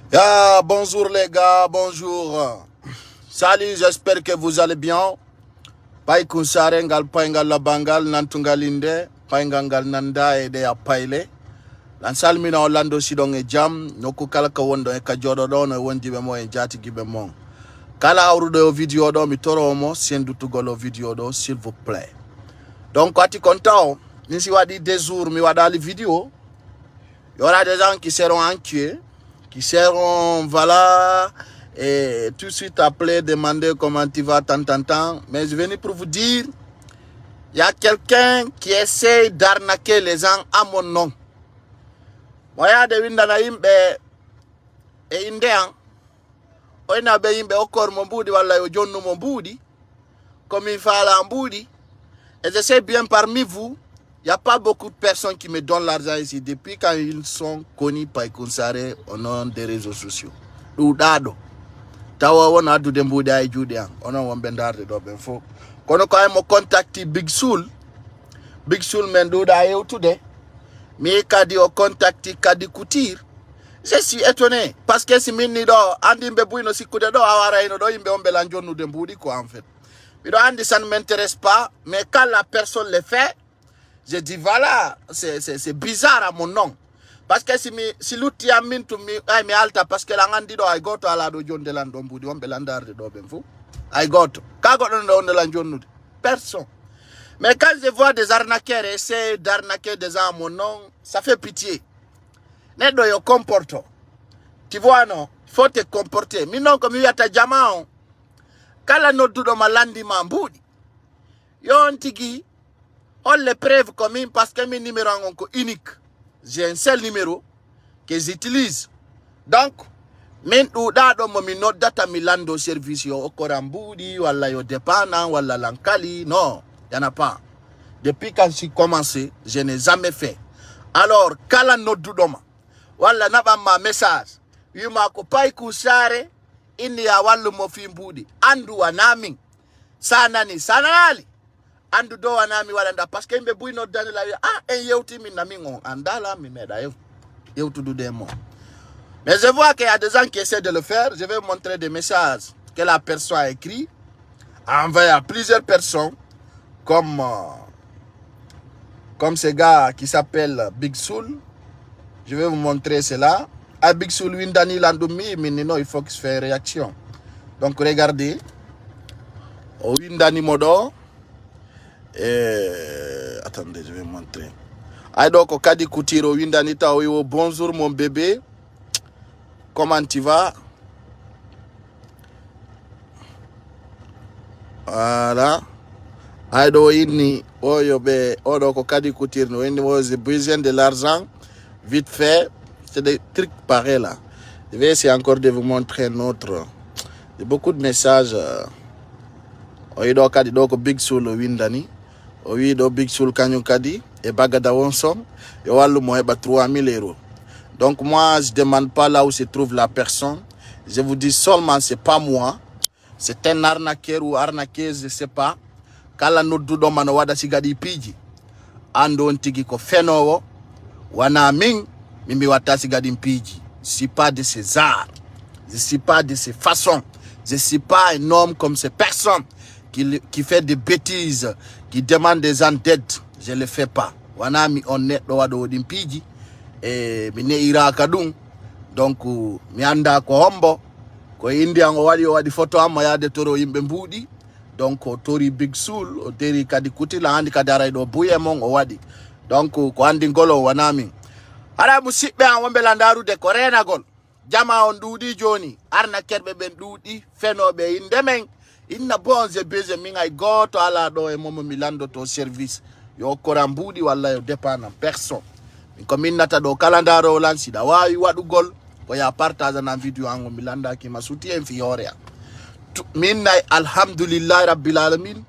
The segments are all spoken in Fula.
Bonjour les gars, bonjour. Salut, j'espère que vous allez bien. Pai kunsare ngal pai ngal labangal nantungalinde, pai ngal nanda ede ya paile. Lan salmina Orlando sidong e jam, noku kala ka wondo e ka jodo do no wondi be mo e jati gibe mo. Kala awrudo o video do mi toro mo sendu tugolo video do s'il vous plaît. Donc ati content, nisi wadi des jours mi wadali vidéo. Il y aura des gens qui seront inquiets, qui seront, voilà, et tout de suite appelés, demander comment tu vas, tant. Mais je viens pour vous dire, il y a quelqu'un qui essaie d'arnaquer les gens à mon nom. Moi, de windana imbe e indean, oina be imbe okor mombudi wala yo jonnu mombudi, comme il fala mombudi. Et je sais bien parmi vous, il n'y a pas beaucoup de personnes qui me donnent l'argent ici depuis quand ils sont connus par Kounsare au nom des réseaux sociaux. Dado. Tawa wana du dembuda e judean. Ono wambendarde do benfo. Kono ko ay mo contacti Big Soul. Big Soul men do da today. Mi kadi o contacti kadi Couture. Je suis étonné parce que si minni do andi mbe buino sikude do awara ino do imbe ombe lanjonu dembudi quoi en fait. Mais do andi ça ne m'intéresse pas, mais quand la personne le fait, je dis voilà, c'est bizarre à mon nom. Parce que si l'outil a mis to me, I me alta parce que la ngandi do I got to ala do jonde lando mbudi on belandar de do benfou. I got to. Ka got on de lanjon personne. Mais quand je vois des arnaqueurs essayer d'arnaquer des gens à mon nom, ça fait pitié. Net do yo comporto. Tu vois non, il faut te comporter. Minon comme yata jamao. Kala no do malandi mambudi. Yo antigi on les preuves comme parce que mes numéros sont uniques. J'ai un seul numéro que j'utilise. Donc, men ou dado mo mi no data milando service yo okorambudi wala yo depana wala lankali non, y en a pas. Depuis quand j'ai commencé, je n'ai jamais fait. Alors, kala no dudoma wala naba ma message. Yuma ko pai kusare inni ya walu mo fimbudi andu wanami sanani sanali andu do wanami walanda parce que mbe buino dani la en yewti min nami ngon andala mi meda yewtu du demo. Mais je vois qu'il y a des gens qui essaient de le faire. Je vais vous montrer des messages que la personne a écrit, a envoyé à plusieurs personnes comme ce gars qui s'appelle Big Soul. Je vais vous montrer cela. À Big Soul Windani Landoumi, il faut qu'il se fasse réaction. Donc regardez. Au Windani Modo. Attendez, je vais vous montrer. Donc, Kadi Koutiro Windani Taoyo, bonjour mon bébé. Comment tu vas? Voilà. Aido inni oyo be odo ko Kadi Koutiro no inni was besoin de l'argent vite fait. C'est des trucs pareils là. Je vais essayer encore de vous montrer un autre. Il y a beaucoup de messages. Oido Kadi doko Big Soul Windani. Oido Big Soul Kanyo Kadi et Bagada Wonson. Et walu moeba 3000 euros. Donc moi, je ne demande pas là où se trouve la personne. Je vous dis seulement, ce n'est pas moi. C'est un arnaqueur ou arnaqueuse, je ne sais pas. Kala no dudo mano wada sigadi piji. Ando ntigi ko fenowo. Wana ming, mimi wata sigadi piji. Je ne suis pas de ces arts. Je ne suis pas de ces façons. Je ne suis pas un homme comme ces personnes qui fait des bêtises, qui demandent des gens d'aide. Je ne le fais pas. Wana mi honnête do wado piji. E mine iraka dum donc mi anda ko hombo ko india ngo wadi photo am yaade toro yimbe mbudi donc o tori Big Soul o teri kadi kutila andi kadara do buye mon o wadi donc ko andi ngolo wanami ara musibbe an wombe landaru de ko renagol jama on dudi joni arna kerbe ben dudi fenobe indemen inna bonze beze min ay goto ala do e momo milando to service yo korambudi walla yo dépendant personne. Comme nata do kalandaro lansi da wawi wadugol ko ya partage na video ango milanda ki masuti en fiorea minna alhamdulillah rabbil alamin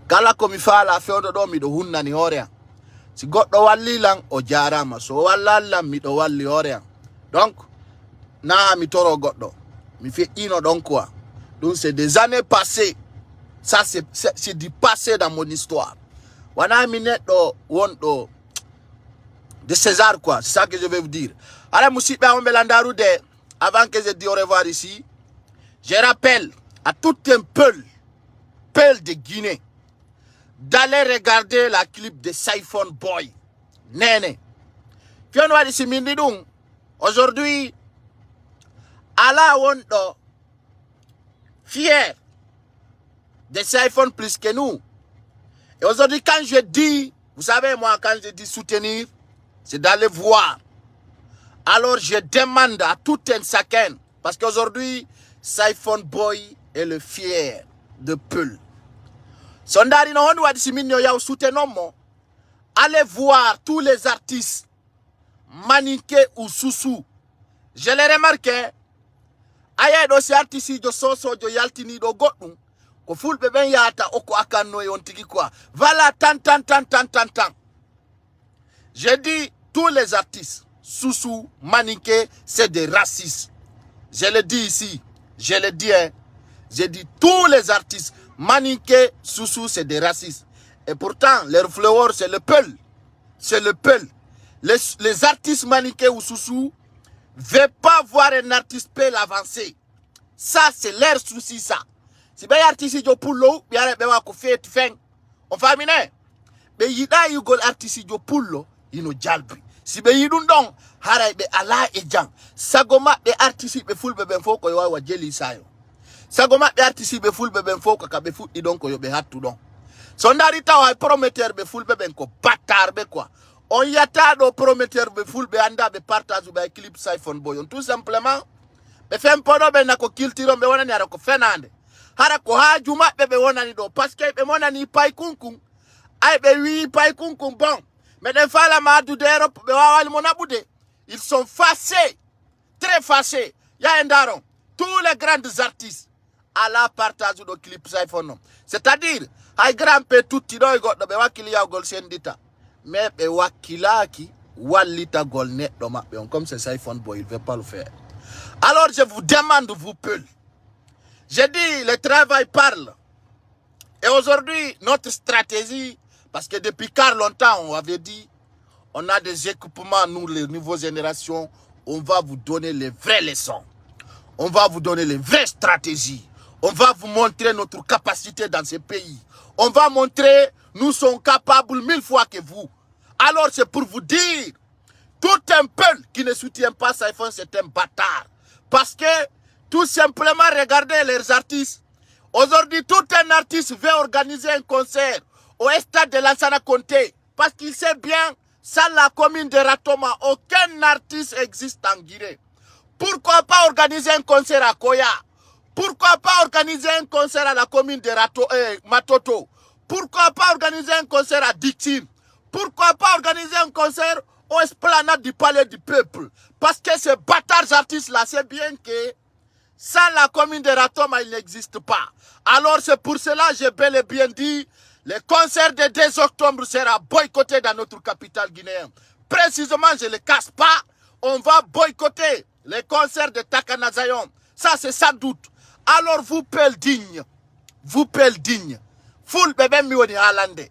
kala ko mi faala fewdo do mi do hunnani horea si goddo walli lan o jarama so wallalla mi do walli horea donc na mi toro goddo mi fi ino donc quoi donc c'est des années passées ça c'est du passé dans mon histoire wana mi neddo wondo de César quoi, c'est ça que je vais vous dire. Alors Moussiba on belandaru de avant que je dise au revoir ici, je rappelle à tout un peuple de Guinée, d'aller regarder la clip de Siphon Boy. Nene. Fionwa di simindidung. Aujourd'hui, Allah Wondo, fier de Siphon plus que nous. Et aujourd'hui, quand je dis, vous savez, moi, quand je dis soutenir, c'est d'aller voir. Alors, je demande à tout un chacun, parce qu'aujourd'hui, Siphon Boy est le fier de Peul. Sondari no hondu wadi siminyo ya soutenons. Allez voir tous les artistes, Maniké ou Soussou. Je l'ai remarqué. Aye do si artiste jo soso jo yaltini do goɗɗum ko fulɓe ɓen yata oko akanno yon tigi quoi. Voilà tant. Je dis tous les artistes, Soussou, Maniké, c'est des racistes. Je le dis ici, je le dis, hein. Je dis tous les artistes, Maniké, Soussou, c'est des racistes. Et pourtant, leur fleur, c'est le Peul. C'est le Peul. Les artistes Maniké ou Soussou ne veulent pas voir un artiste Peul avancer. Ça, c'est leur souci, ça. Si les artistes sont pour l'eau, ils vont faire fin. On va mener. Mais il y a des artistes qui sont pour l'eau, ils nous jalbent. Si les gens sont haray be ala e jang. Sagoma be artiste be fulbe ben foko yo wa jeli sayo. Sagoma be artiste be fulbe ben foko ka be fu idon ko yo be hatu don. Sondari tawa prometteur be fulbe ben ko batar be quoi. On yata do prometteur be fulbe anda be partage be clip Siphon Boy. Tout simplement be fem pono be nako kiltiro be wona ni ara ko fenande. Hara ko hajuma be wona ni do parce que be mona ni pay kunkun. Ay be wi pay kunkun bon. Mais des fois la madou d'Europe be wawali monabude. Ils sont fâchés, très fâchés. Il y a un daron. Tous les grands artistes à la partage de clip Siphon. C'est-à-dire, les grands pe tout tido got be wakili ya gol sendita. Mais be wakilaki walita gol net do mabbe on comme c'est Siphon Boy, il veut pas le faire. Alors je vous demande vous Peul. J'ai dit le travail parle. Et aujourd'hui notre stratégie, parce que depuis car longtemps on avait dit on a des équipements, nous, les nouvelles générations, on va vous donner les vraies leçons. On va vous donner les vraies stratégies. On va vous montrer notre capacité dans ces pays. On va montrer, nous sommes capables 1000 fois que vous. Alors c'est pour vous dire, tout un peuple qui ne soutient pas Siphon, c'est un bâtard. Parce que, tout simplement, regardez les artistes. Aujourd'hui, tout un artiste veut organiser un concert au stade de Lansana Conté. Parce qu'il sait bien, sans la commune de Ratoma, aucun artiste existe en Guinée. Pourquoi pas organiser un concert à Koya? Pourquoi pas organiser un concert à la commune de Matoto? Pourquoi pas organiser un concert à Dixine? Pourquoi pas organiser un concert au esplanade du Palais du Peuple? Parce que ces bâtards artistes-là, c'est bien que sans la commune de Ratoma, il n'existe pas. Alors c'est pour cela que j'ai bel et bien dit, le concert de 2 octobre sera boycotté dans notre capitale guinéenne. Précisément, je ne le casse pas, on va boycotter les concerts de Takanazayon. Ça, c'est sans doute. Alors, vous Peul digne, full bébé mioni halande.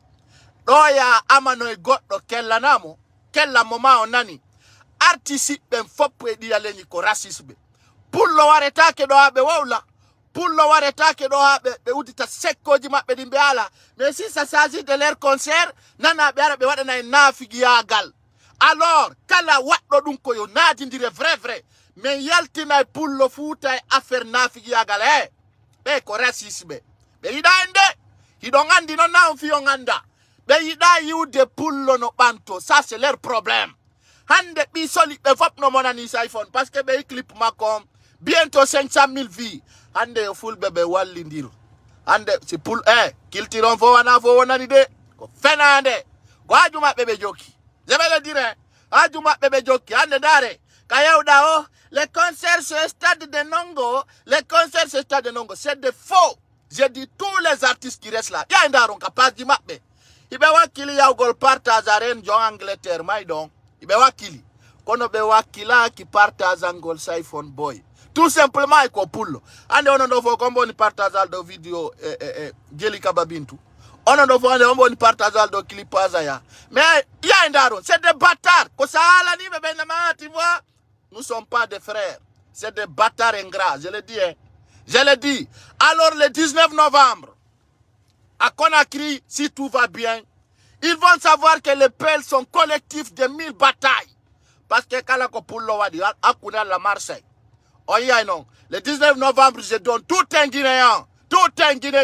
Doya amano e goddo kella namo, kella moma onani. Artiste ben fopwe di aleni ko racisme. Pullo wareta ke do abe wawla. Pullo wareta ke do abe be udita sekkoji mabbe dimbe ala. Mais si ça s'agit de leur concert, nana be arabe wadana nafigi yagal. Alors, kala waddo dum ko yo nadindire vrai. Mais yaltina pullo futa e affaire nafigi yagal be ko racisme. Be ida ende, hidongandi no na fiyo nganda. Be ida yude pullo no banto, ça c'est leur problème. Hande bi soli be fop no monani Siphon parce que be clip makom bientôt 500 000 vies. Hande full bebe wallindir. Hande si pul kiltiron fo wana ni de ko fenande. Ko ajuma bebe joki. Je vais le dire. Ajuma bebe joki hande dare. Kayauda oh, les concerts sur le stade de Nongo, c'est de faux. J'ai dit tous les artistes qui restent là. Il y a un daron capable de m'appeler. Il va kili ya gol partage aren jo Angleterre maïdon. Il va kili. Kono be wakila qui partage angol Siphon Boy. Tout simplement iko pullo. Ande ono do fo kombo ni partage do video Jeli Kababintu. Ono do fo ande ombo ni partage do clip azaya. Mais il y a un daron, c'est des bâtards. Ko sala ni be na ma tu vois. Nous ne sommes pas des frères. c'est des bâtards ingrats, je le dis. Hein. Je le dis. Alors le 19 novembre, à Conakry, si tout va bien, ils vont savoir que les Peuls sont collectifs de 1000 batailles. Parce que Kalako Poullo Wadi, Akuna la Marseille. Oye, non. Le 19 novembre, je donne tout un Guinéen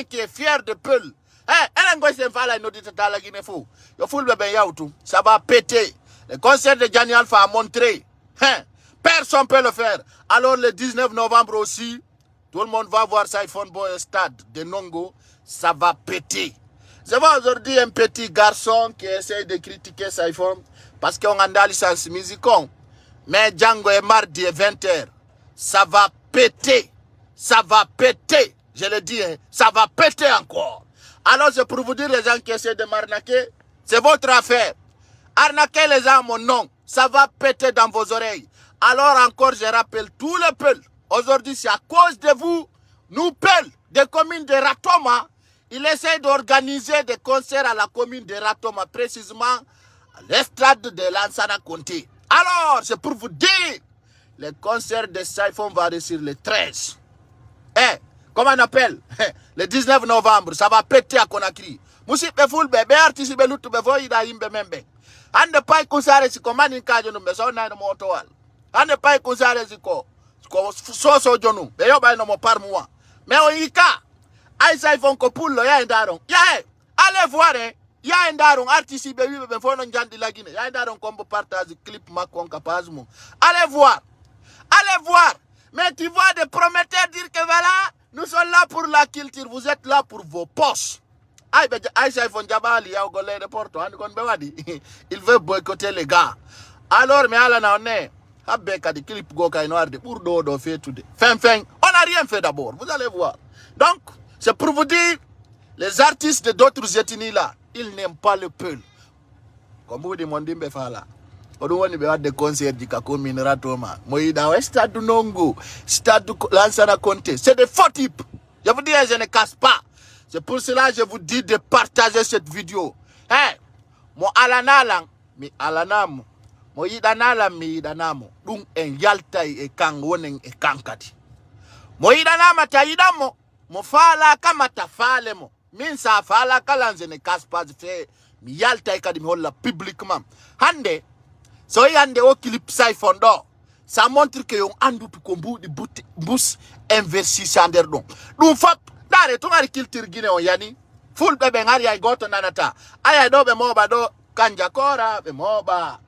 qui est fier de Peul. Ça va péter. Le concert de Gianni Alpha a montré. Personne ne peut le faire. Alors le 19 novembre aussi, tout le monde va voir Saifon Boy au stade de Nongo. Ça va péter. Je vois aujourd'hui un petit garçon qui essaye de critiquer Saifon parce qu'on a une licence musicale. Mais Django est mardi 20h. Ça va péter. Ça va péter. Je le dis, hein, ça va péter encore. Alors c'est pour vous dire les gens qui essaient de m'arnaquer, c'est votre affaire. Arnaquez les gens à mon nom. Ça va péter dans vos oreilles. Alors encore, je rappelle tous les Peuls. Aujourd'hui, c'est à cause de vous, nous Peuls, des communes de Ratoma, il essaie d'organiser des concerts à la commune de Ratoma, précisément à l'estrade de Lansana Conté. Alors, c'est pour vous dire, le concert de Saifon va réussir le 13. Comment on appelle? Le 19 novembre, ça va péter à Conakry. Musi befoul bebe artisi belutu befo ida imbe membe. Ande pai kusare si komani nkajo no beso na no moto wal. Ande pai kusare si ko so jonu. Be yo bai no mo par moi. Mais on yika. Ai Saifon ko pullo ya endaron. Ya allez voir ya endaron artisi be wibe befo no njandi lagine. Ya endaron kombo partage clip makon kapazmo. Allez voir. Allez voir. Mais tu vois des prometteurs dire que voilà, nous sommes là pour la culture, vous êtes là pour vos poches. Il veut boycotter les gars. Alors, mais on n'a rien fait d'abord, vous allez voir. Donc, c'est pour vous dire, les artistes de d'autres ethnies là, ils n'aiment pas le Peul. Comme vous demandez, là. De concert du Kakomin Ratoma. Moïda, stade Nongo, stade Lansana Conté. C'est des faux types. Je vous dis, je ne casse pas. C'est pour cela que je vous dis de partager cette vidéo. Mo alanalang, mi alanamo. Mo idanalam, mi idanamo. Dung en yaltai e kang wonen e kankati. Mo idanama ta idamo. Mo fala kama ta fale mo. Min sa fala kalanze ne casse pas. Mi yaltai kadi mi holla publiquement. Hande, so yande o clip Saifon do. Ça montre que yon andu tu kombu di bus investisseur don. Dum fap dare to ngari culture Guinée on yani. Full bebe ngari ay goto nanata. Ay do be moba do kanja kora be moba.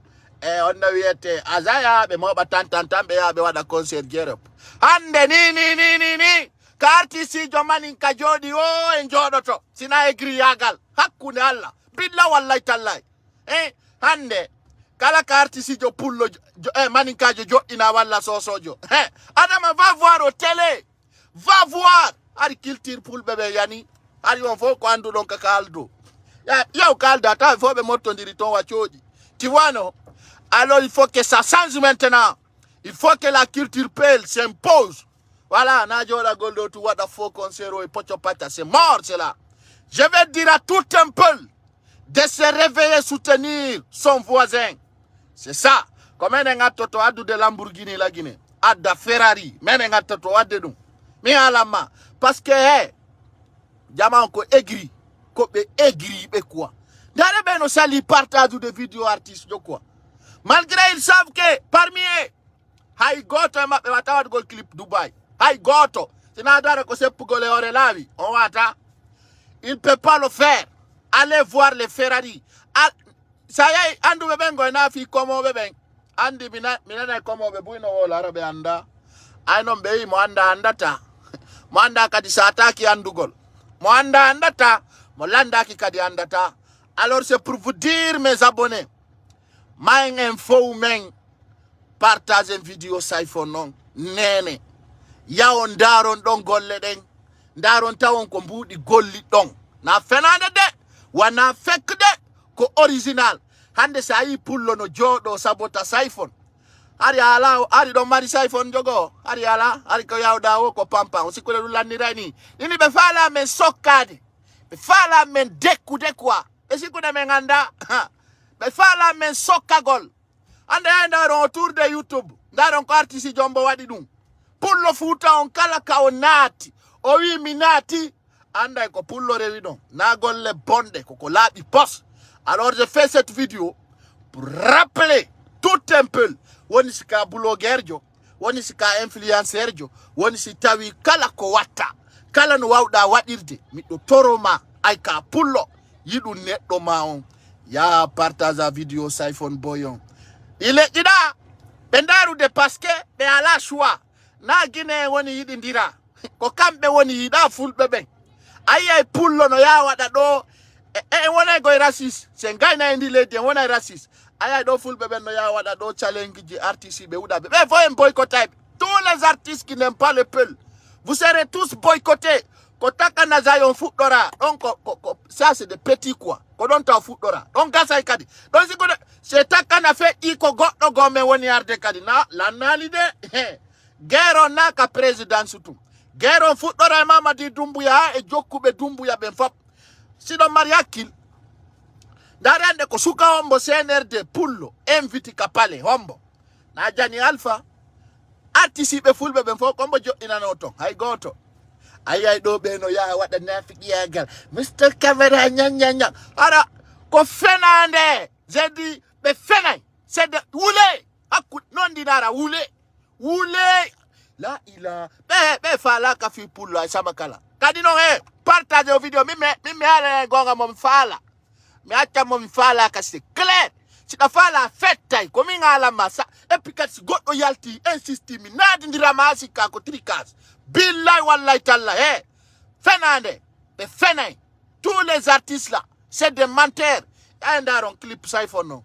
Onna wiete azaya be moba tantantambe ya be wada concert Europe. Hande ni. Karti si jomani kajodi o enjodo to. Sina egri yagal. Hakune alla. Billa wallahi tallahi. Hande kala karti si jo pullo maninkajo jo ina walla sosojo. Adama va voir au télé. Va voir. Ari culture pour bébé yani. Ari on faut ko andu donc kaldo. Ya kalda ta faut be motondiri ton wachoji. Tu vois non? Alors il faut que ça change maintenant. Il faut que la culture Peul s'impose. Voilà, Najo la Goldo to what the fuck concero et Pochopata, c'est mort cela. Je vais dire à tout un Peul de se réveiller soutenir son voisin. C'est ça. Comme un toto adu de Lamborghini la Guinée. Ada Ferrari. Mais un toto adu nous. Mais à la main. Parce que, diamant ko aigri. Ko be aigri be quoi. Dare ben no sali partage de vidéos artistes de quoi. Malgré ils savent que parmi eux, hay goto ma be wata wat gol clip Dubaï. Hay goto. Sina dare ko se pour le ore lavi. On wata. Il ne peut pas le faire. Allez voir les Ferrari. Ça y est, andu bebengo na fi komo beben. Andi minana komo bebuino wala rabe anda. Ainom bei mo anda andata. Mo anda kadi sataki andugol. Mo anda andata, mo landa ki kadi andata. Alors c'est pour vous dire mes abonnés. Main info men partage une vidéo Saifon non. Nene. Ya on daron don golle den. Daron tawon ko mbudi golli don. Na fenande de. Wana fek de. Ko original. Hande sa yi pullo no jodo sabota Saifon. Ari ala, ari do mari Saifon jogo. Ari ala, ari ko yawda wo ko pampa. On sikole lulani rani. Ini be fala men sokade. Be fala men deku dekwa. E sikune men anda. Be fala men sokagol. Ande anda ron autour de YouTube. Ndaron ko artiste jombo wadi dum. pullo futa on kala ka o naati o wi mi naati anda ko pullo rewi ɗon na golle bonde koko laaɓi pos. Alors je fais cette vidéo pour rappeler tout un peu woni sika blogueur jo woni sika influenceur jo woni si tawi kala ko watta kala no wawɗa waɗirde miɗo toroma ay ka pullo yiɗu neɗɗo ma on ya partage a vidéo Saifone Boy on il est ɗiɗa ɓe ndarude parce que ɓe ala choix na guine woni yiɗidira ko kamɓe woni yiɗa fulɓe ɓen ayay pullo no ya waɗa ɗo e wonay goye raciste se gayna e ndi leydi en wonay raciste ayay ɗo fulɓe ɓen no ya waɗa ɗo challenge ji artiste ɓe wuɗaɓe ɓe fo en boycottay tous les artistes qui n'aiment pas le peul vous serez tous boycottés ko takana zayon fuɗɗora ɗon ko ça c'est des petits quoi ko ɗon taw fuɗɗora ɗon gasay kadi ɗon siko se takana feƴƴi ko goɗɗo gomen woni arde kadi na lannali de guerre on naka présidence tum guerre on fuɗɗora e Mamadi Doumbouya ha e jokkuɓe Doumbouya ɓen fop siɗon mari hakkil ndari hande ko suka hombo CNRD pullo invite ka pale hombo na jani alpha artisiɓe fulɓe ɓen fof kombo joɗɗinano ton hay goto ayay ɗo ɓe no yaha waɗa nafiqiyagal Mr Camera ñañaña ara ko fenande j'ai dit ɓe fenay c'est de wule hakku non dinara wule la ila ɓe fala ka fi pullo ay sama kala kadi non partage o vidéo mi ala gonga mo mi fala mi acca mo mi fala ka c'est clair siɗa fala fettay ko min alama sa et puis kadi si goɗɗo yalti insisti mi naadidirama ha sikka ko tricas billahi wallahi talla fenande ɓe fenay tous les artistes là c'est des menteurs ay ndaron clip Saifone non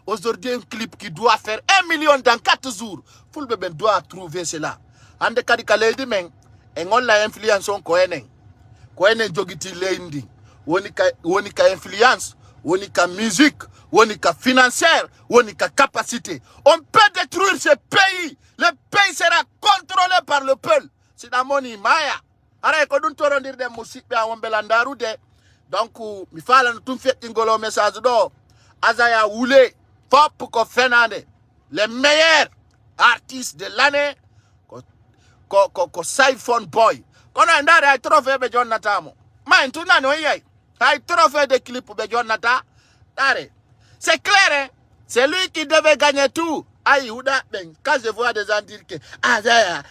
aujourd'hui un clip qui doit faire 1 million dans 4 jours fulɓe ɓen doit trouver cela hande kadi ka leydi men e golla influence on ko enen jogiti leydi woni ka influence woni ka musique woni ka financière woni ka capacité on peut détruire ce pays le pays sera contrôlé par le peuple siɗa moni maya ara ko ɗum torondirɗen musidɓe a wonɓe landarude donc mi falano tum feƴƴingol o message ɗo Azaya Wule fop ko fenande les meilleurs artistes de l'année ko Saifone Boy kono e ndari hay trophée ɓe jonnatamo ma en tunani on yiyay hay trophée de clip ɓe jonnata ɗare c'est clair c'est lui qui devait gagner tout ay huɗa ɓen quand je vois des gens dire que Azaya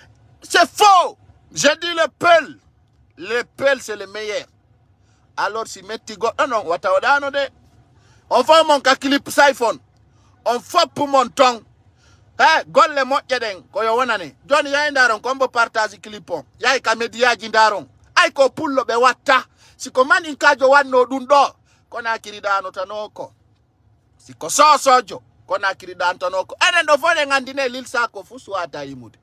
c'est faux je dis le peul c'est le meilleur alors si metti goɗɗo non wata waɗano de on fo mon ka clip Saifone on foppu mon ton golle moƴƴe ɗen koyo wonane joni yayi ndaron kombo partage clip on yayi ka médiaji ndaron ay ko pullo ɓe watta siko manin kajo wanno ɗum ɗo kono akkiriɗano tanoko siko sosojo kono akkiriɗano tanoko enen ɗo fo ɗen andine Lil Sako fu suwata yimude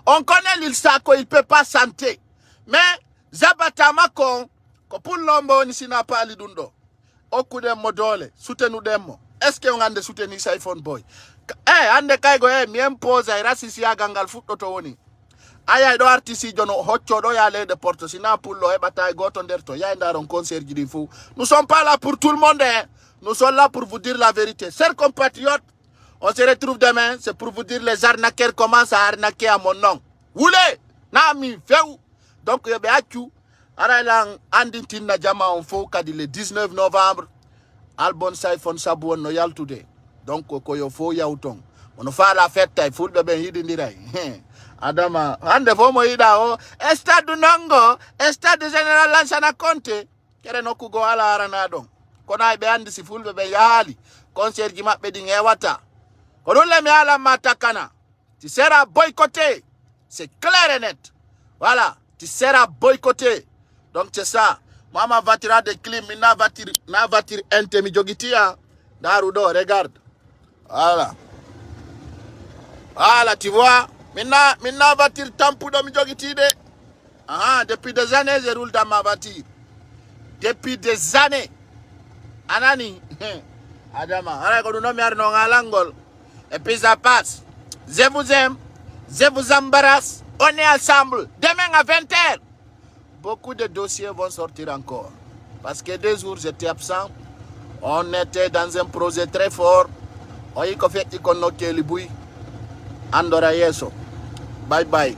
on connaît Lil Sako il peut pas santer mais Zabata makko ko pullo mbo woni sina paali ɗum ɗo okkuɗen mo doole soutenuɗen mo est ce que on ande souteni Saifone Boy hande kaygo mi impose ay rasisiyagal ngal fuɗɗoto woni ayay ɗo artiste jo no hoccoɗo ya leyde porte sina pullo heɓata e goto nder to yay ndaron concert ji ɗin fou nous sommes pas là pour tout le monde nous sommes là pour vous dire la vérité chers compatriotes on se retrouve demain c'est pour vous dire les arnaqueurs commencent à arnaquer à mon nom wule na mi few donc yoɓe accu ara lan andintinna jama on fof kadi le 19 novembre album Saifone sabu on no yaltude donc koyo fof yawton ono faala fetta e fulɓe ɓen yiɗidiray adama hande fof mo yiɗa o stade nongo stade général Lansana Conté kere nokkugo ala arana ɗon kono ay ɓe andi si fulɓe ɓen yahaali concert ji maɓɓe ɗin hewata ko ɗum le mi alanma takkana tu seras boycotté c'est clair et net voilà tu seras boycotté donc c'est ça mama vatira de clim na vatir ente mi jogitia daru do regarde voilà tu vois minna vatir tampuɗo mi jogitide depuis des années je roule dans ma voiture depuis des années anani adama ara ko ɗum mi arno ngalangol et puis ça passe je vous aime je vous embrasse on est ensemble demain à 20h beaucoup de dossiers vont sortir encore. Parce que 2 jours, j'étais absent. On était dans un projet très fort. On y a fait qu'on a Andora Yeso. Bye bye.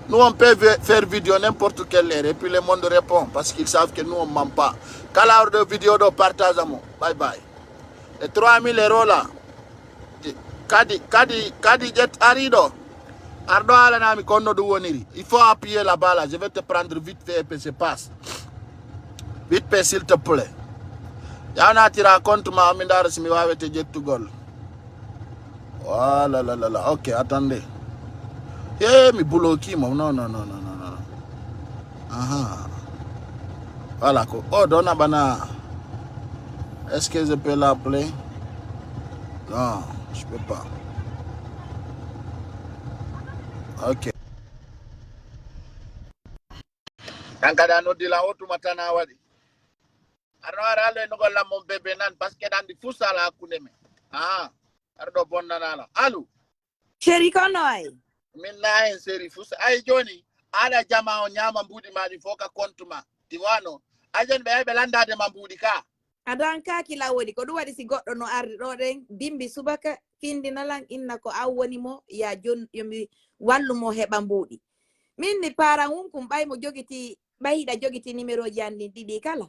Nous, on peut faire vidéo n'importe quelle heure et puis le monde répond parce qu'ils savent que nous, on ne ment pas. Quelle heure de vidéo de partage, bye bye. Les 3000 € là, Kadi jet arido. Ardo ala na mi kono du woniri. Il faut appuyer là-bas là. Je vais te prendre vite fait et puis se passe. Vite fait s'il te plaît. Yana tu racontes ma amindar si mi wawe te jet to gol. Voilà là. Ok, attendez. Eh, mi bloqué moi. Non. Aha. Voilà quoi. Oh, donna bana. Est-ce que je peux l'appeler? Non, je peux pas. Ok. Kankada no dila otu matana wadi. Arno le no golla mon bébé nan parce que dans di fusala kuneme. Ah, ardo bonna nala. Alu. Chéri konoy. Min na en seri fusa ay joni ala jama o nyama mbudi madi foka kontuma. Tiwano. Ajen be landa de mambudi ka. Adan ka kila wodi ko duwadi si goddo no ardi do den bimbi subaka findi nalan inna ko awwoni mo ya jon yomi wallu mo heba mbudi. Min ni para kum bay mo jogiti bayida jogiti numero jandi didi kala.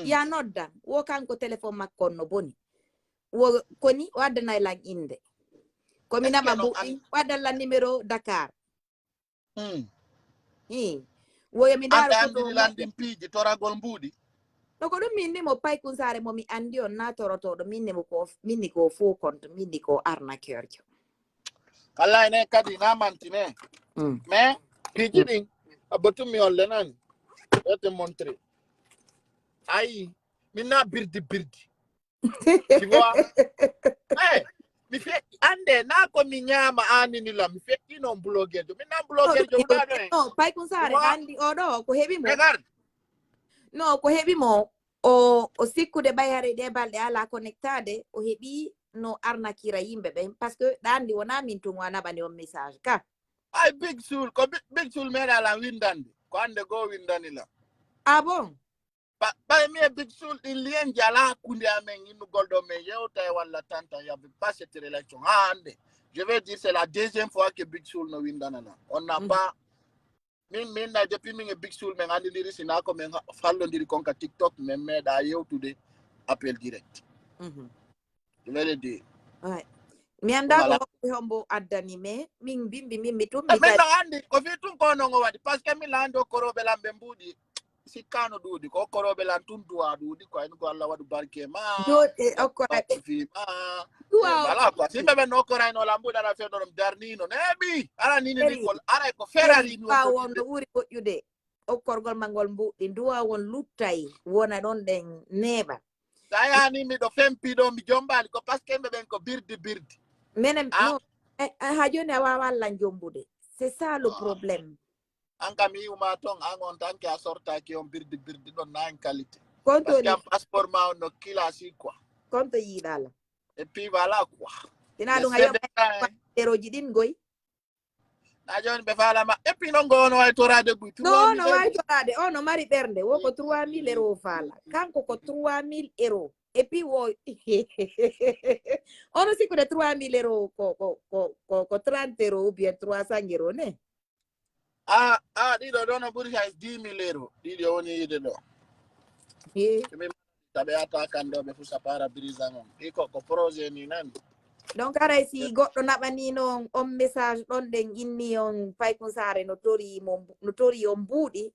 Ya noddan wo kanko telephone makko no boni. Wo koni wadana lan inde. Ko mina mambudi wadala numero Dakar. Wo yami daru ko do landin piji toragol mbudi. No ko dum minni mo pay kun sare mo mi andi on na toroto do minni mo ko minni ko fo compte minni ko arna kerjo. Kala ene kadi na mantine. Mais piji ding abotu mi on lenan. Je te montrer. Aïe, mina birdi. Tu vois? Eh, mi fait ande na ko mi nyama ani ni la mi fait ino bloguer. Mina bloguer jo ba do. No, pay kun sare andi odo ko hebi mo. Regarde. No, ko hebi mo o sikkude bayare de balde ala connectade o hebi no arnakira yimbe be parce que dandi wona min to wana bani on message ka. Ay big soul ko big soul mera la windandi. Ko ande go windani la. Ah bon? Ba mi big soul in lien jala kunde amen inu goldo me yewta wala tanta ya pas cette relation. Ande. Je vais dire c'est la deuxième fois que big soul no windana na. On n'a pas min na depuis min big soul men andi diri sina ko men fallo diri konka TikTok men me da yewtude appel direct. Je vais le dire. Ouais. Mi anda ko hombo addani me min bimbi min mitum mi men andi ko fitum ko no wadi parce que mi lando korobe lambe mbudi sikano dudi ko korobe lan tunduwa dudi ko en ko Allah wadu barke ma jote okora fi ma wala ko simbe ben okora no lambu dara fe no darnino nebi ara nini ko ara ko ferrari no won do wuri ko yude okorgol mangol mbu di duwa won luttay wona don den neba saya ni mi do fempi do mi jombali ko parce que ben ko birdi menem no ha joni wa wala jombude c'est ça le problème. Anka mi uma tong angon tanke a sorta ki on birdi don na en qualité. Konto parce que passeport ma no kila si quoi. Konto yi dala. Et puis voilà quoi. Tina do ngayo ero jidin goy. Na jon be fala ma et puis no ngono way torade buy. No way torade on no mari bernde wo ko 3000 € fala. Kanko ko 3000 €. Et puis wo ono si ko de 3000 € ko 30 € ou bien 300 € ne. Dido dono burja is 10,000 €. Dido woni yide do. Kemi tabe ataka ndo be fusa para brisa mon. Iko ko projet ni nan. Donc ara si goddo nabani no on message don den inni on pay kon sare no tori on budi.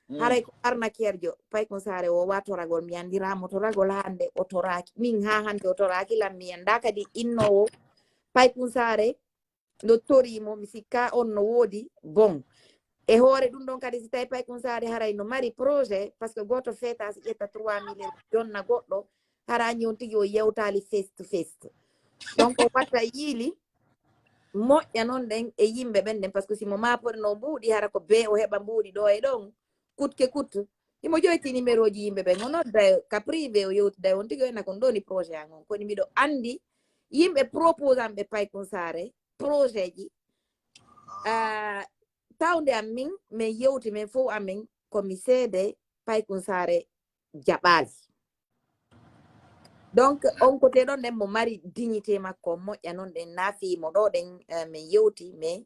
Haray ko arna kerjo pay kon sare o watoragol mi andiramo to ragol hande o toraki min ha hande o toraki lam mi anda kadi inno pay kon sare no tori mo mi sikka on no wodi bon. E hore dum don kadi si tay pay kon sare haray no mari projet parce que goto feta si etta 3000 € jonna goddo hara nyonti yo yewtali face to face. Donc o watta yili moƴƴa non den e yimbe ben den parce que si mo mapore no mbudi hara ko be o heba mbudi do e don kutke kut imo joyti numéro ji yimbe ben ono da ka privé o yewti da on tigo na kon doni projet an ko ni mi do andi yimbe propose ambe pay kon sare projet ji tawde amin me yewti men fo amin ko mi seede pay kon sare jabali. Donc on côté don den mo mari dignité makko moƴƴa non den nafi mo do den me yewti me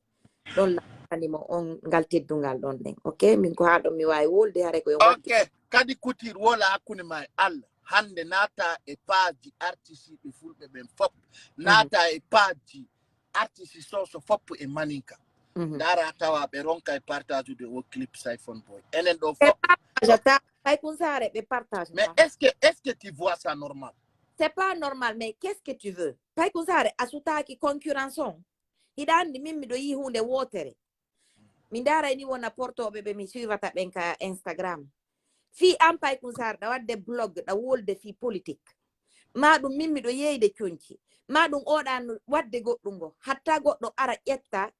don animo on ngal teddungal ɗon ɗen ok min ko haɗo mi wawi wolde hare koye ok kadi kutir wola hakkunde ma e Allah hande nata e paaji artiste ɓe fulɓe ɓen fop nata e paaji artiste soso fop e maninka dara tawa ɓe ronka e partage ude o clip Saifon Boy enen ɗo fop Pay Kunsare ɓe partage mais est-ce que tu vois ça normal? C'est pas normal, mais qu'est-ce que tu veux? Pay Kunsare asutaki concurrence on hiɗa andi min miɗo yi hunde wotere min dara ni wona portoɓe ɓe mi suivata ɓen ka Instagram fi an Pay Kunsare ɗa wadde blog ɗa wolde fi politique ma ɗum min miɗo yeyde coñci ma ɗum oɗan wadde goɗɗum go hatta goɗɗo ara ƴetta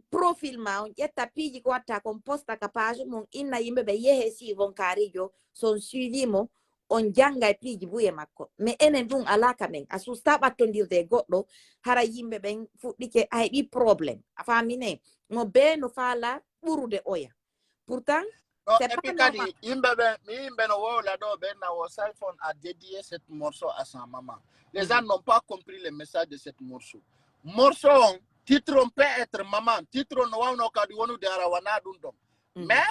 profil ma on ƴetta piiji ko watta kon posta ka page mon inna yimɓe ɓe yehe suivon kaarijo son suivi mo on janga e piiji buye makko mais enen ɗum alaka men a susta ɓattodirde goɗɗo hara yimɓe ɓen fuɗɗike a heɓi probléme a famine mo be no faala ɓurude oya pourtant et puis kadi yimɓe no wowla ɗo ɓe nawo Saifon a dédié cette morceau à sa maman les gens n'ont pas compris le message de cette morceau on titre on peut être maman titre on wawno kadi wonude hara wana ɗum ɗon mais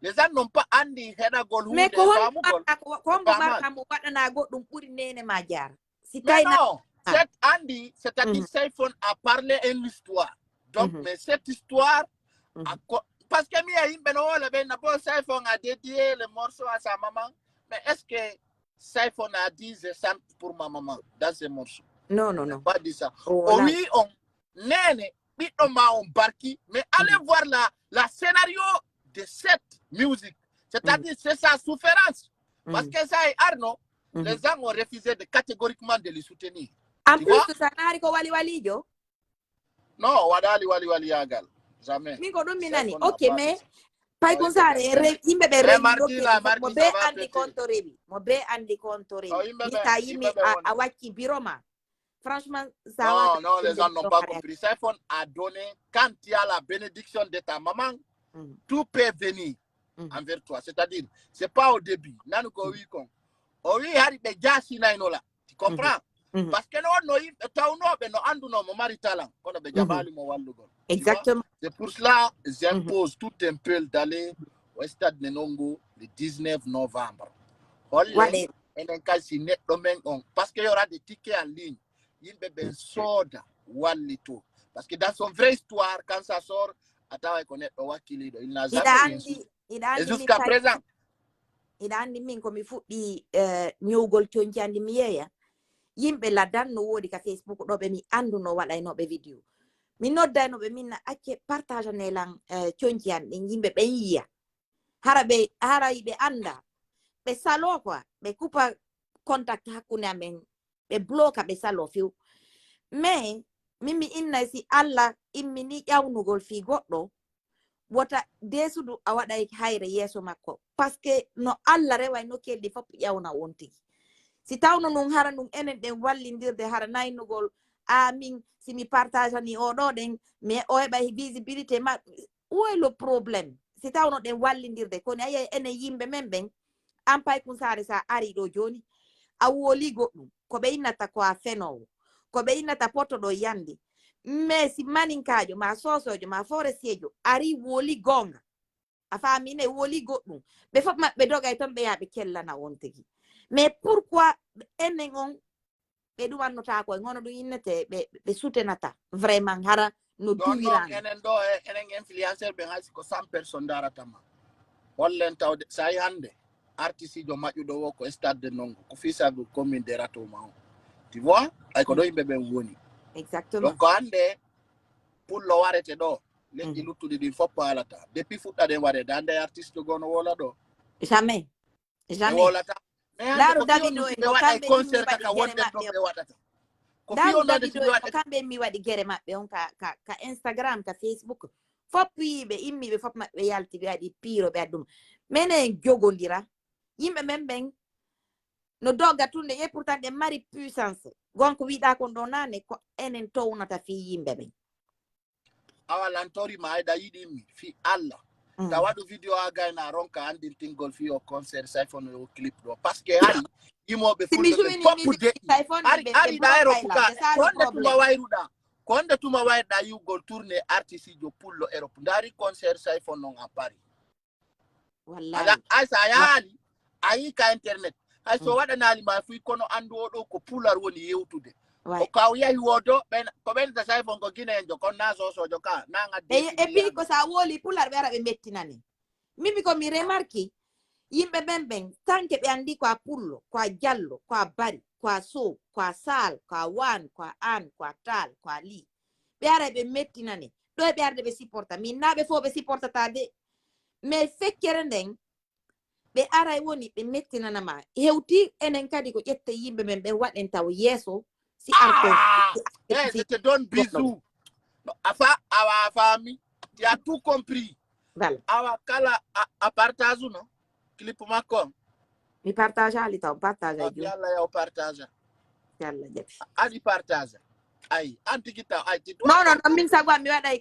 les gens n'ont pas andi heɗagol hunde famugol kongo marka mo waɗana goɗɗum ɓuri nene ma jara si mais non cette andi c'est-à-dire Saifon a parlé une histoire donc mais cette histoire parce que mi a yimɓe no wola ɓe na bo Saifon a dédié le morceau à sa maman mais est-ce que Saifon a dit je chante pour ma maman dans ce morceau? Non pas dit ça oui on nene ɓiɗɗo ma on barki mais allez voir la scénario de cette musique c'est-à-dire c'est sa souffrance parce que ça est Arnaud les gens ont refusé catégoriquement de le soutenir en plus de ça naari ko walijo non waɗali wali yagal jamais min ko ɗum mi nani ok mais Pay Kunsare yimɓe ɓe rewi mo be andi konto rewi ta yimi a wacci biro ma franchement ça non les gens n'ont pas compris Saifon a donné quand il y a la bénédiction de ta maman tout peut venir envers toi c'est-à-dire c'est pas au début nanu ko wi kon o wi hari ɓe jasinaynola tu comprends parce que no yimɓe tawnoɓe no anduno mo mari talent kono ɓe jaɓali mo wallugol exactement c'est pour cela j'impose tout un peu d'aller au stade Nenongo le 19 novembre holle enen kasi neɗɗo men on parce que y aura des tickets en ligne yimɓe ɓe sooda wallito parce que dans son vraie histoire quand ça sort a tawa ko neɗɗo wakkiliɗo il n'a jamais et jusqu'à présent ina andi min komi fuɗɗi ñowgol coñci andi mi yeeya yimɓe ladan no woodi ka Facebook ɗo ɓe mi anduno waɗaynoɓe vidéo min noddaynoɓe min na acce partage nelan coñci an ɗin yimɓe ɓen yiya hara ɓe anda ɓe salo quoi ɓe kupa contact hakkunde amen ɓe bloka ɓe salo few mais min mi inna si Allah immini ƴawnugol fi goɗɗo wota desudu a waɗay hayre yeeso makko parce que no Allah reway no kelɗi fof ƴawna won tigi si tawno nun hara nun enen ɗen wallindirde hara naynugol min simi partage ani oɗo ɗen mais o heɓa visibilité ma où est le problème si tawno ɗen wallindirde kono ayi enen yimɓe men ɓen an Pay Kunsare sa ari ɗo joni a woli goɗɗum ko ɓe innata ko a fenowo ko ɓe innata poto ɗo yandi mais si maninkajo ma sosojo ma forestier ari woli gonga a famine woli goɗɗum ɓe fof maɓɓe dogay ton ɓe yaɓe kellana on tigi mais pourquoi enen on ɓe ɗumannota koye gono ɗum innete ɓe soutenata vraiment hara no duwirani enen ɗo enen influenceur ɓe haysi ko 100 personnes daratama hollen tawde sa yi hande artiste jo maƴƴuɗo wo ko stade de Nongo ko fisago commune de Ratoma on tu vois ay ko ɗo yimɓe ɓen woni exactement donc hande pullo warete ɗo leƴƴi luttuɗi ɗin fof haalata depuis fuɗɗaden waɗede hande artiste gono wola ɗo jamais wolata Daru Davido ɓe waɗa concert kaka wonɗen ɗon ɓe waɗata ko fiyonode Davido ko kamɓe mi waɗi gere maɓɓe on ka Instagram ka Facebook fof yiɓe immiɓe fof maɓɓe yalti ɓe waɗi piiro ɓe adduma minen jogodira yimɓe men ɓen no dogga tunde e pourtant ɗe mari puissance gonko wiɗa kon ɗo nane ko enen townata fi yimɓe ɓen awa lantorima ayda yiɗimi fi Allah ta waɗu vidéo a gayna ronka andintingol fi o concert Saifon o clip ɗo par ce que hari yimoɓe fulɓe poppude ari ɗa ero fuka honde tuma wayruɗa konde tuma wayda yugol tourner artiste jo pullo Europe ndari concert say fonnon a Paris wallahi ay sa yaali ayi ka internet hay so waɗanali ma fuy kono andu oɗo ko pular woni yewtude o kaw yahi wodo ɓen ko ɓen say fon ko guinéen jo kon na sosojo ka na ngadde e puis ko sa woli pular ɓe ara ɓe mettinani mimi ko mi remarki yimɓe ɓen tanke ɓe andi ko a pullo ko a jallo ko a bari ko a sow ko a sal ko a wan ko a an ko a tal ko a li ɓe ara ɓe mettinani ɗo e ɓe arde ɓe supporta min naɓe fo ɓe supportata de mais fekkere nden ɓe aray woni ɓe mettinanama hewti enen kadi ko ƴetta yimɓe men ɓe waɗen taw yeeso si arko je te donne bisou awa fami tu as tout compris voilà awa kala a partage no clip makko mi partage ali taw partage ay jom yalla yow partage yalla jaɓi adi partage ay antikita ay ti non min sagwa mi waɗay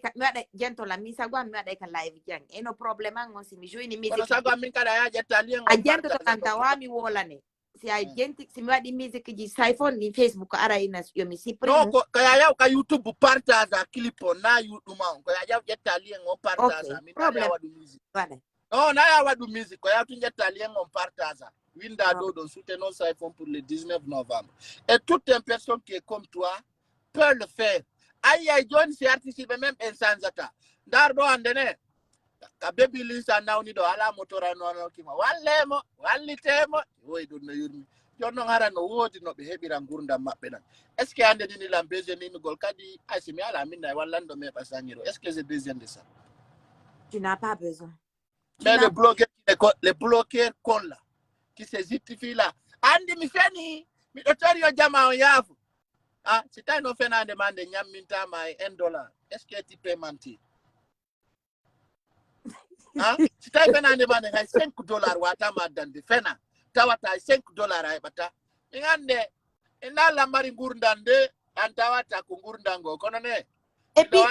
jentola min sagwa mi waɗay ka live jang eno probléme an on si mi joini musique kono sagwa min kada ya jettalien a jentoto tan tawa mi wolane si a jenti si mi waɗi musique ji sayfon ni Facebook ara ina yomi supprime no ko ya yaw ka YouTube partage clip na yuduma ko ya yaw jettalien on partage min kada waɗu musique waɗa non na ya waɗu musique ko ya tu jettalien on partage winda do don soutenons Sayfon pour le 19 novembre et toute une personne qui est comme toi peut le faire ay John si artiste be même insanzata dar do andene ka baby lisa nawni do ala motora no kima wallemo wallitemo woy do no yurmi jonno ngara no wodi no be hebira gurdam mabbe nan est ce que ande dini lambeje ni gol kadi asimi ala minna wallando me pasangiro est ce que j'ai besoin de ça? Tu n'as pas besoin. Mais les bloqueurs con là qui se justifient là andi mi feni mi do tori o jama on yafu si tu no fena demande nyamminta mai $1 est-ce que tu peux mentir si tu fena demande $5 wata madande fena tawata $5 ay bata ingande ina la mari ngurdande antawata ko ngurdango kono ne et puis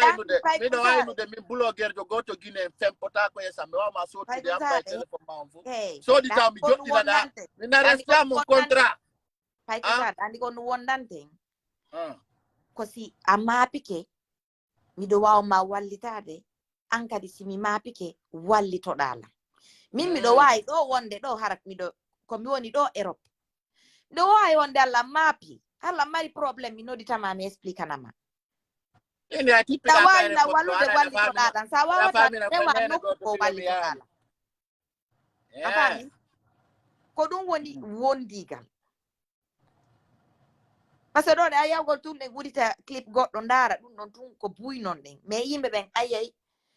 mi do aynu de mi blogger jo goto Guinée fempota ko esa mi wa ma so de amba téléphone ma on so di taw mi jotti da mi na resta mon contrat pay ko sa andi ko no wondante ko si a maapike miɗo wawa ma wallitade an kadi simi maapike wallitoɗala min miɗo wawi ɗo wonde ɗo harak miɗo komi woni ɗo Europe miɗo wawi wonde Allah maapi Allah mari probléme mi nodditama mi explicanama sa wawina wallude wallitoɗaɗan sa wawata rewa nokku ko wallitoɗala a faami ko ɗum woni wondigal par ce que ɗo ɗe a yawgol tun ɗen wuɗita clip goɗɗo ndaara ɗum ɗon tun ko buy non ɗen mais yimɓe ɓen ayay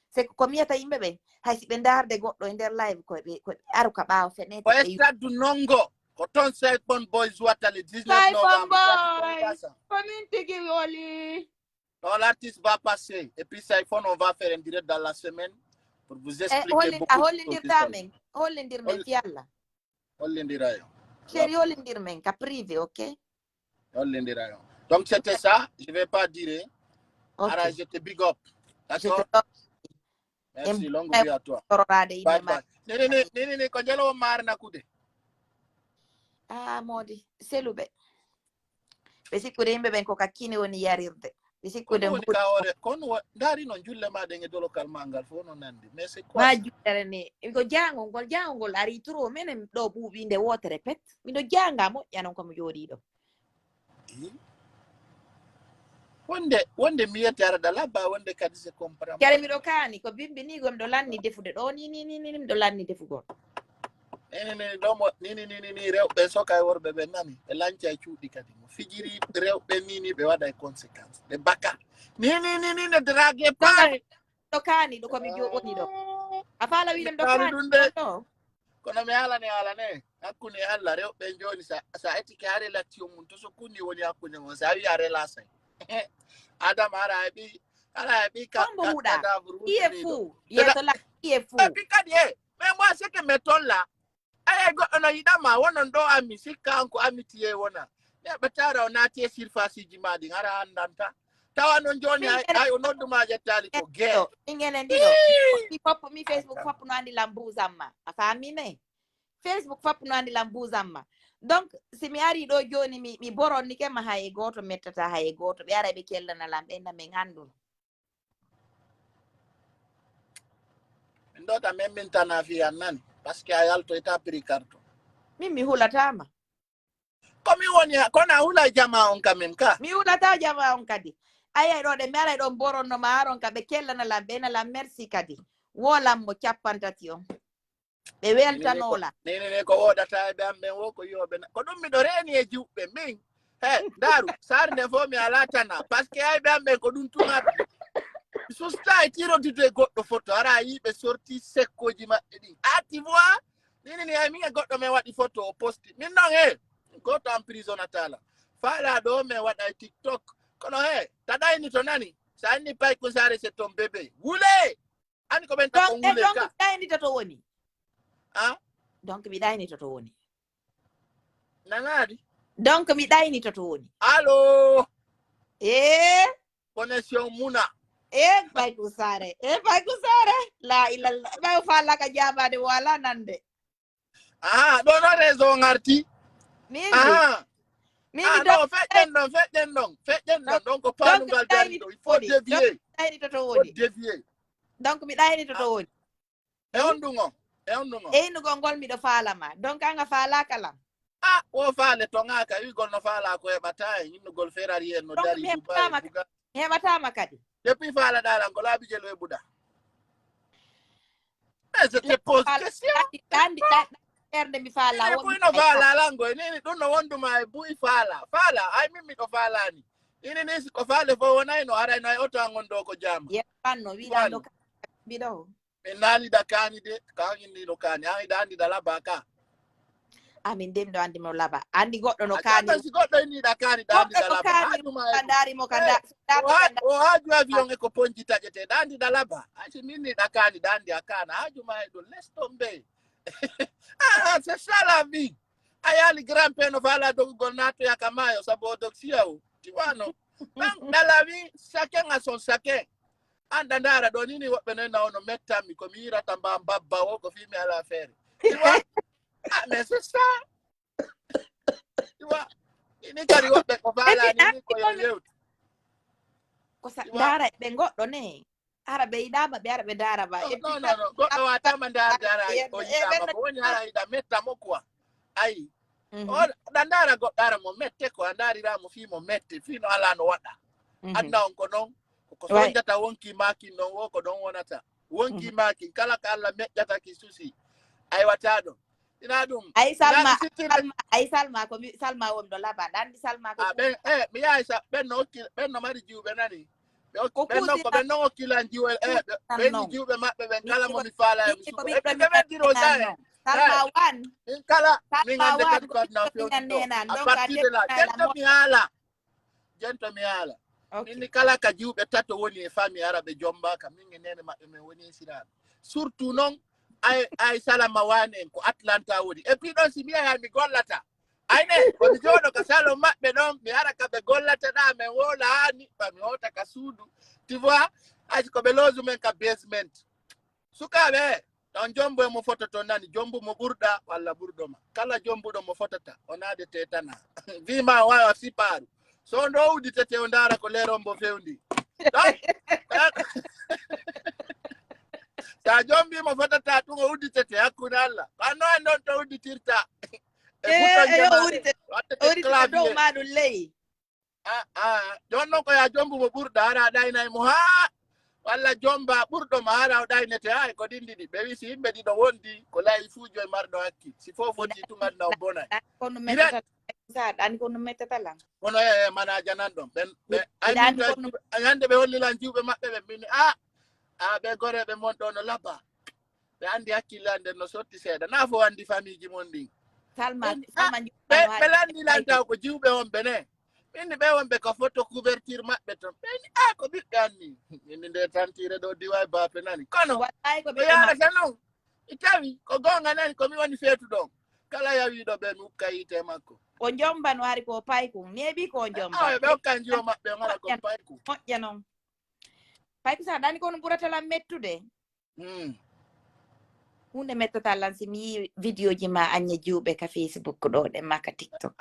c'est ko miyata yimɓe ɓen hay si ɓe ndaarde goɗɗo e nder live koɓe aru ka ɓaawa fenêtre ko estadu nongo ko ton Sayfon Boys watta le 19 novembre komin tigi woli non l'artiste va passer et puis Sayfon on va faire un direct dans la semaine pour vous expliquer beaucoup a hollindirta men hollindir men fiyalla hollindira yo chéri hollindir men ka privé ok. Donc c'était ça, je ne vais pas dire. Okay. Alors je te big up. D'accord? Merci, longue vie à toi. Bye bye. Nini konjelo marna kude. Modi, selube. Besikude yimbe ben ko kakini woni yarirde. Besikude kon dari non julle ma de ngedolo kalmangal fo non nandi. Mais c'est quoi? Ma julle ne. Ko jangol ari turo menen do buubi nde wotere pet. Mido janga mo yanon ko mi jodi do. Wonde mi yetara dala ba wonde kadi se comprendre kare mi do kani ko bimbi ni gom do lanni defude do ni do lanni defugol ni do mo ni rewbe so kay worbe be nani e lanca cuudi kadi mo fijiri rewbe ni be wada conséquence be baka ni ne drage pa do kani do ko mi jogoni do afala wi dem do kani do kono mi ala ne hakkunde Allah rewbe joni sa etiki hare latti mun to so kunni woni hakkunde mo sa wi are la sai Adam arabi ka il est fou mais moi c'est que mettons là ay go ono yidama wonon do ami sikka anko amitiye wona ne betara onati surface jimadi ngara andanta tawa non joni ay onoduma jettali ko ge ingene ndido mi pop mi Facebook fop no andi lambuzamma afami me Facebook fop no andi lambuzamma donc si mi ari ɗo joni mi boronni ke ma hay goto mettata hay goto ɓe ara ɓe kellanalam ɓenna min andun min ɗota men min tana fiyan nani par ce que a yaltoyta prix carton min mi hulatama komi woni kono a hula jama on kamen ka mi hulata jama on kadi ayay ɗo ɗe mi aray ɗon boronnoma aron ka ɓe kellanalam ɓenalam merci kadi wolam mo capantati on ɓe weltanola nene ko woɗata e ɓe am ɓen wo ko yoɓe ko ɗum miɗo reeni e juɓɓe min he daru sare nde fo mi ala tana par ce que ay ɓe am ɓen ko ɗum tumat so sta e tirotito e goɗɗo photo ara yiɓe sorti sekkoji maɓɓe ɗin ati voi nini ay min e goɗɗo men waɗi photo o posti min non he goto en prison atala faala ɗo men waɗa e tiktok kono he taɗayni to nani sa anni pay ko sare c'est ton bébé wule ani ko ɓen ta ko wule ka ɗaynita to woni ah donc mi ɗaynita to woni nanadi donc mi ɗaynita to woni allo connexion muna Paykou Sare Paykou Sare la ilallah ɓayo falaka jabade wala nande ɗo no réseau ngarti non feƴƴen ɗon donc ko panugal dari ɗo il faut dévier ɗaynita to woni dévier donc mi ɗaynita to woni e on ɗugo eynugol ngol miɗo falama donc anga falaka lam o faale to ngaka wigol no faala ko heɓata e yinnugol ferari en no dari dubai mi heɓatama kadi depuis faala ɗalan ko laabi jelo e ɓuɗa mais je te pose question ɗandi ɓerde mi faala ɓuyno faala alango nini ɗum no wonduma e buy faala ay min miɗo faalani ini ni siko faale fo wonayno arayno ay oto an gonɗo ko jama yeɓanno wiɗan ɗo mbiɗo min naaliɗa kani de ka inniɗo kani an ida andida laba ka amin ndemɗo andi mo laba andi goɗɗo no kani si goɗɗo inniɗa kani ɗa andida laba darimo o haaju avion e ko ponji taƴete ɗa andida laba asi minniɗa kani ɗa andi a kana haajuma e ɗo laisse tomber c'est ça la vie a yaali grand père no faala dogugol natoya ka maayo saabu o dog siya o tu vois non donc dans la vie chacun a son chacun anda ndara ɗo nini woɓɓe noy nawono mettanmi komi yirata mba babba o ko fimi ala affaire tu vois mais c'est ça tu vois ini kadi woɓɓe ko faala nini koyo yewti ko dara ɓe goɗɗo ne ara ɓe yiɗama ɓe ara ɓe dara ba non goɗɗo watama dara o yiɗama ko woni ara yiɗa metta mo quoi ayi ɗa ndara goɗɗo ara mo mette ko a ndariramo fimo mette fino ala no waɗa anda on ko noon ko soñjata wonki makin ɗon wo ko ɗon wonata wonki makin kala ko Allah meƴƴataki susi aywata ɗum ina ɗum ay salma ko salma woni ɗo laban andi salma ko mi yahay ɓenno mari jiwɓe nani ɓennon ko ɓennon hokkilan jiwel ɓenni jiwɓe maɓɓe ɓen kala momi faala e musuko ɓe ɓeddiro jae salma wan min kala min hande kadi ko adna fewtiɗo a partir de là jento mi haala minni kala ka jiwɓe tato woni e famille araɓe jombaka min e nene maɓɓe min woni siraɓe surtout noon ay salama wane en ko atlanta woni et puis ɗon si mi yahay mi gollata ayne komi jooɗo ka salon maɓɓe ɗon mi ara ka ɓe gollata ɗa min wola ha niɓɓa mi hota ka suudu tu vois aji koɓe loosu men ka basement sukaɓe ɗon jombu e mo fototo nani jombu mo ɓurɗa walla ɓurɗoma kala jombuɗo mo fotata o naade tetana wima wawa siparu so ndo uditete o ndara ko leron mbo fewndi sa jombi mo fotata ɗum o udditete hakkude Allah kanno en ɗon to udditirta dow maɗum ley jon noon ko ya jombu mo ɓurɗo ara ɗaynay mo ha walla jomba ɓurɗo mo ara o ɗaynete hay ko ɗin ɗiɗi ɓe wi si yimɓe ɗiɗo wondi ko layi fuujo e marɗo hakkil si fof foti tuganna o bonay ani ko no mettatala kono e manaja nan ɗon hande ɓe hollilan jiwɓe maɓɓe ɓe mbini ɓe goreɓe mon ɗo no labba ɓe andi hakkillande no sotti seeɗa na fo andi famille ji mon ɗin ɓe landilantaw ko jiwɓe on ɓe ne minni ɓe wonɓe ko photo couverture maɓɓe ton ɓeni ko ɓiɓɓe anni minni nde tantire ɗo diwa bape nani kono o yarata noon i tawi ko gonga nani komi woni feetu ɗon kala yawiɗo ɓe mi hukka yite makko o jomban wari ko payku neeɓi ko jomban ɓe hokkan jiwo maɓɓe o gara ko payku moƴƴa noon payku sa ɗani kono ɓuratalam mettude hunde mettata lan si mi yi video ji ma anye juube ka Facebook ɗo de ma ka TikTok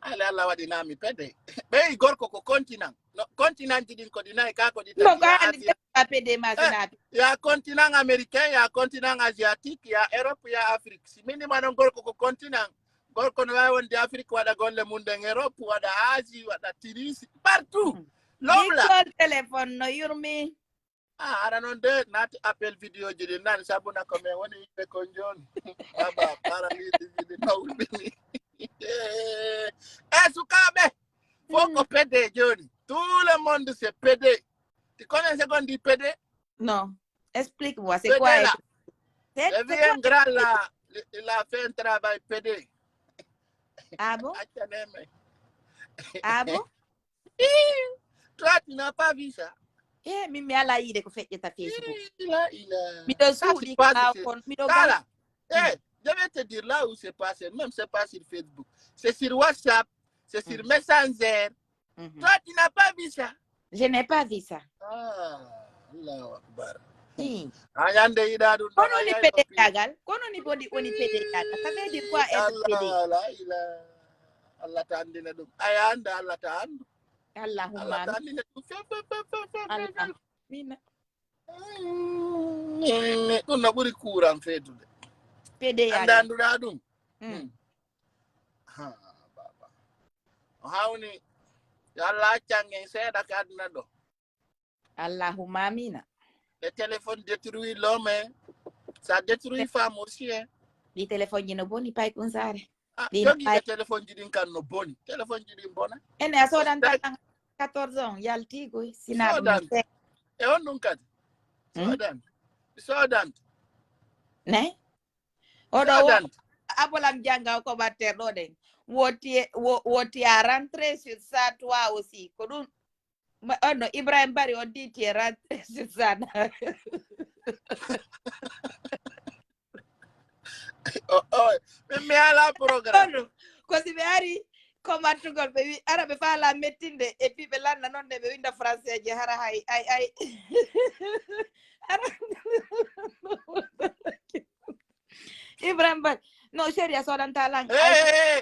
ala Allah waɗi nami pede ɓeyi gorko ko continent no continent ji ɗin ko ɗi nayi ka ko ɗi no tati ko ya andi Asia pede ma sinapi ya continent américain ya continent asiatique ya Europe ya Afrique si minima noon gorko ko continent gorko no wawi wonde Afrique waɗa golle mum nden Europe waɗa Asie waɗa Tunisi partout lomla dikkol téléphone no yurmi ara noon de naati appel vidéo ji ɗi nani sabuna ko min woni yimɓe kon joni aba paralide jiɗi nawɗini sukaɓe fof ko pede joni tout le monde c'est pede tu connais ce qu'on dit pede non explique-moi c'est pede quoi là c'est le vieux grand là il a fait un travail pede ah bon Achaneme. ah bon Toi tu n'as pas vu ça mi ala yide ko feƴƴata Facebook miɗo ça se suuɗi passe ɓaw sur- kon miɗo ça là je vais te dire là où c'est passé même c'est pas sur Facebook c'est sur WhatsApp c'est sur Messenger toi tu n'as pas vu ça je n'ai pas vu ça Allahu Akbar si ayande yiɗa ɗum ɗon kono ni a pede yahi yagal kono ni bodi woni pede yagal ça veut dire quoi être pede Allah la ila Allah ta andina ɗum aya anda Allah ta andu Allah allahumma ta andina ɗum allah mina ɗum no ɓuri kuran feetude pede anda yagal anduɗa ɗum baba o hawni yo Allah accangen seeɗa ka aduna ɗo allahumma mina le téléphone détruit l'homme hein. Ça détruit femme aussi hein. ɗi téléphone ji no boni pay kun sare jogiɓe téléphone ji ɗin kan no boni téléphone ji ɗin bona ene a sodanta 14 ans yaltigoy sina ɗum sodan e on ɗum kadi sodan ne oɗo sodan abolam janga ko batter ɗo ɗen woti a rentré sur ça toi aussi ko ɗum no Ibrahim Bari on dit tu es rentré sur ça mi ala programme ko si ɓe ari commattugol ɓe wi ara ɓe faala mettinde et puis ɓe lanna noon de ɓe winda français je hara hay ay Ibrahim Bari no chéri a sodanta lang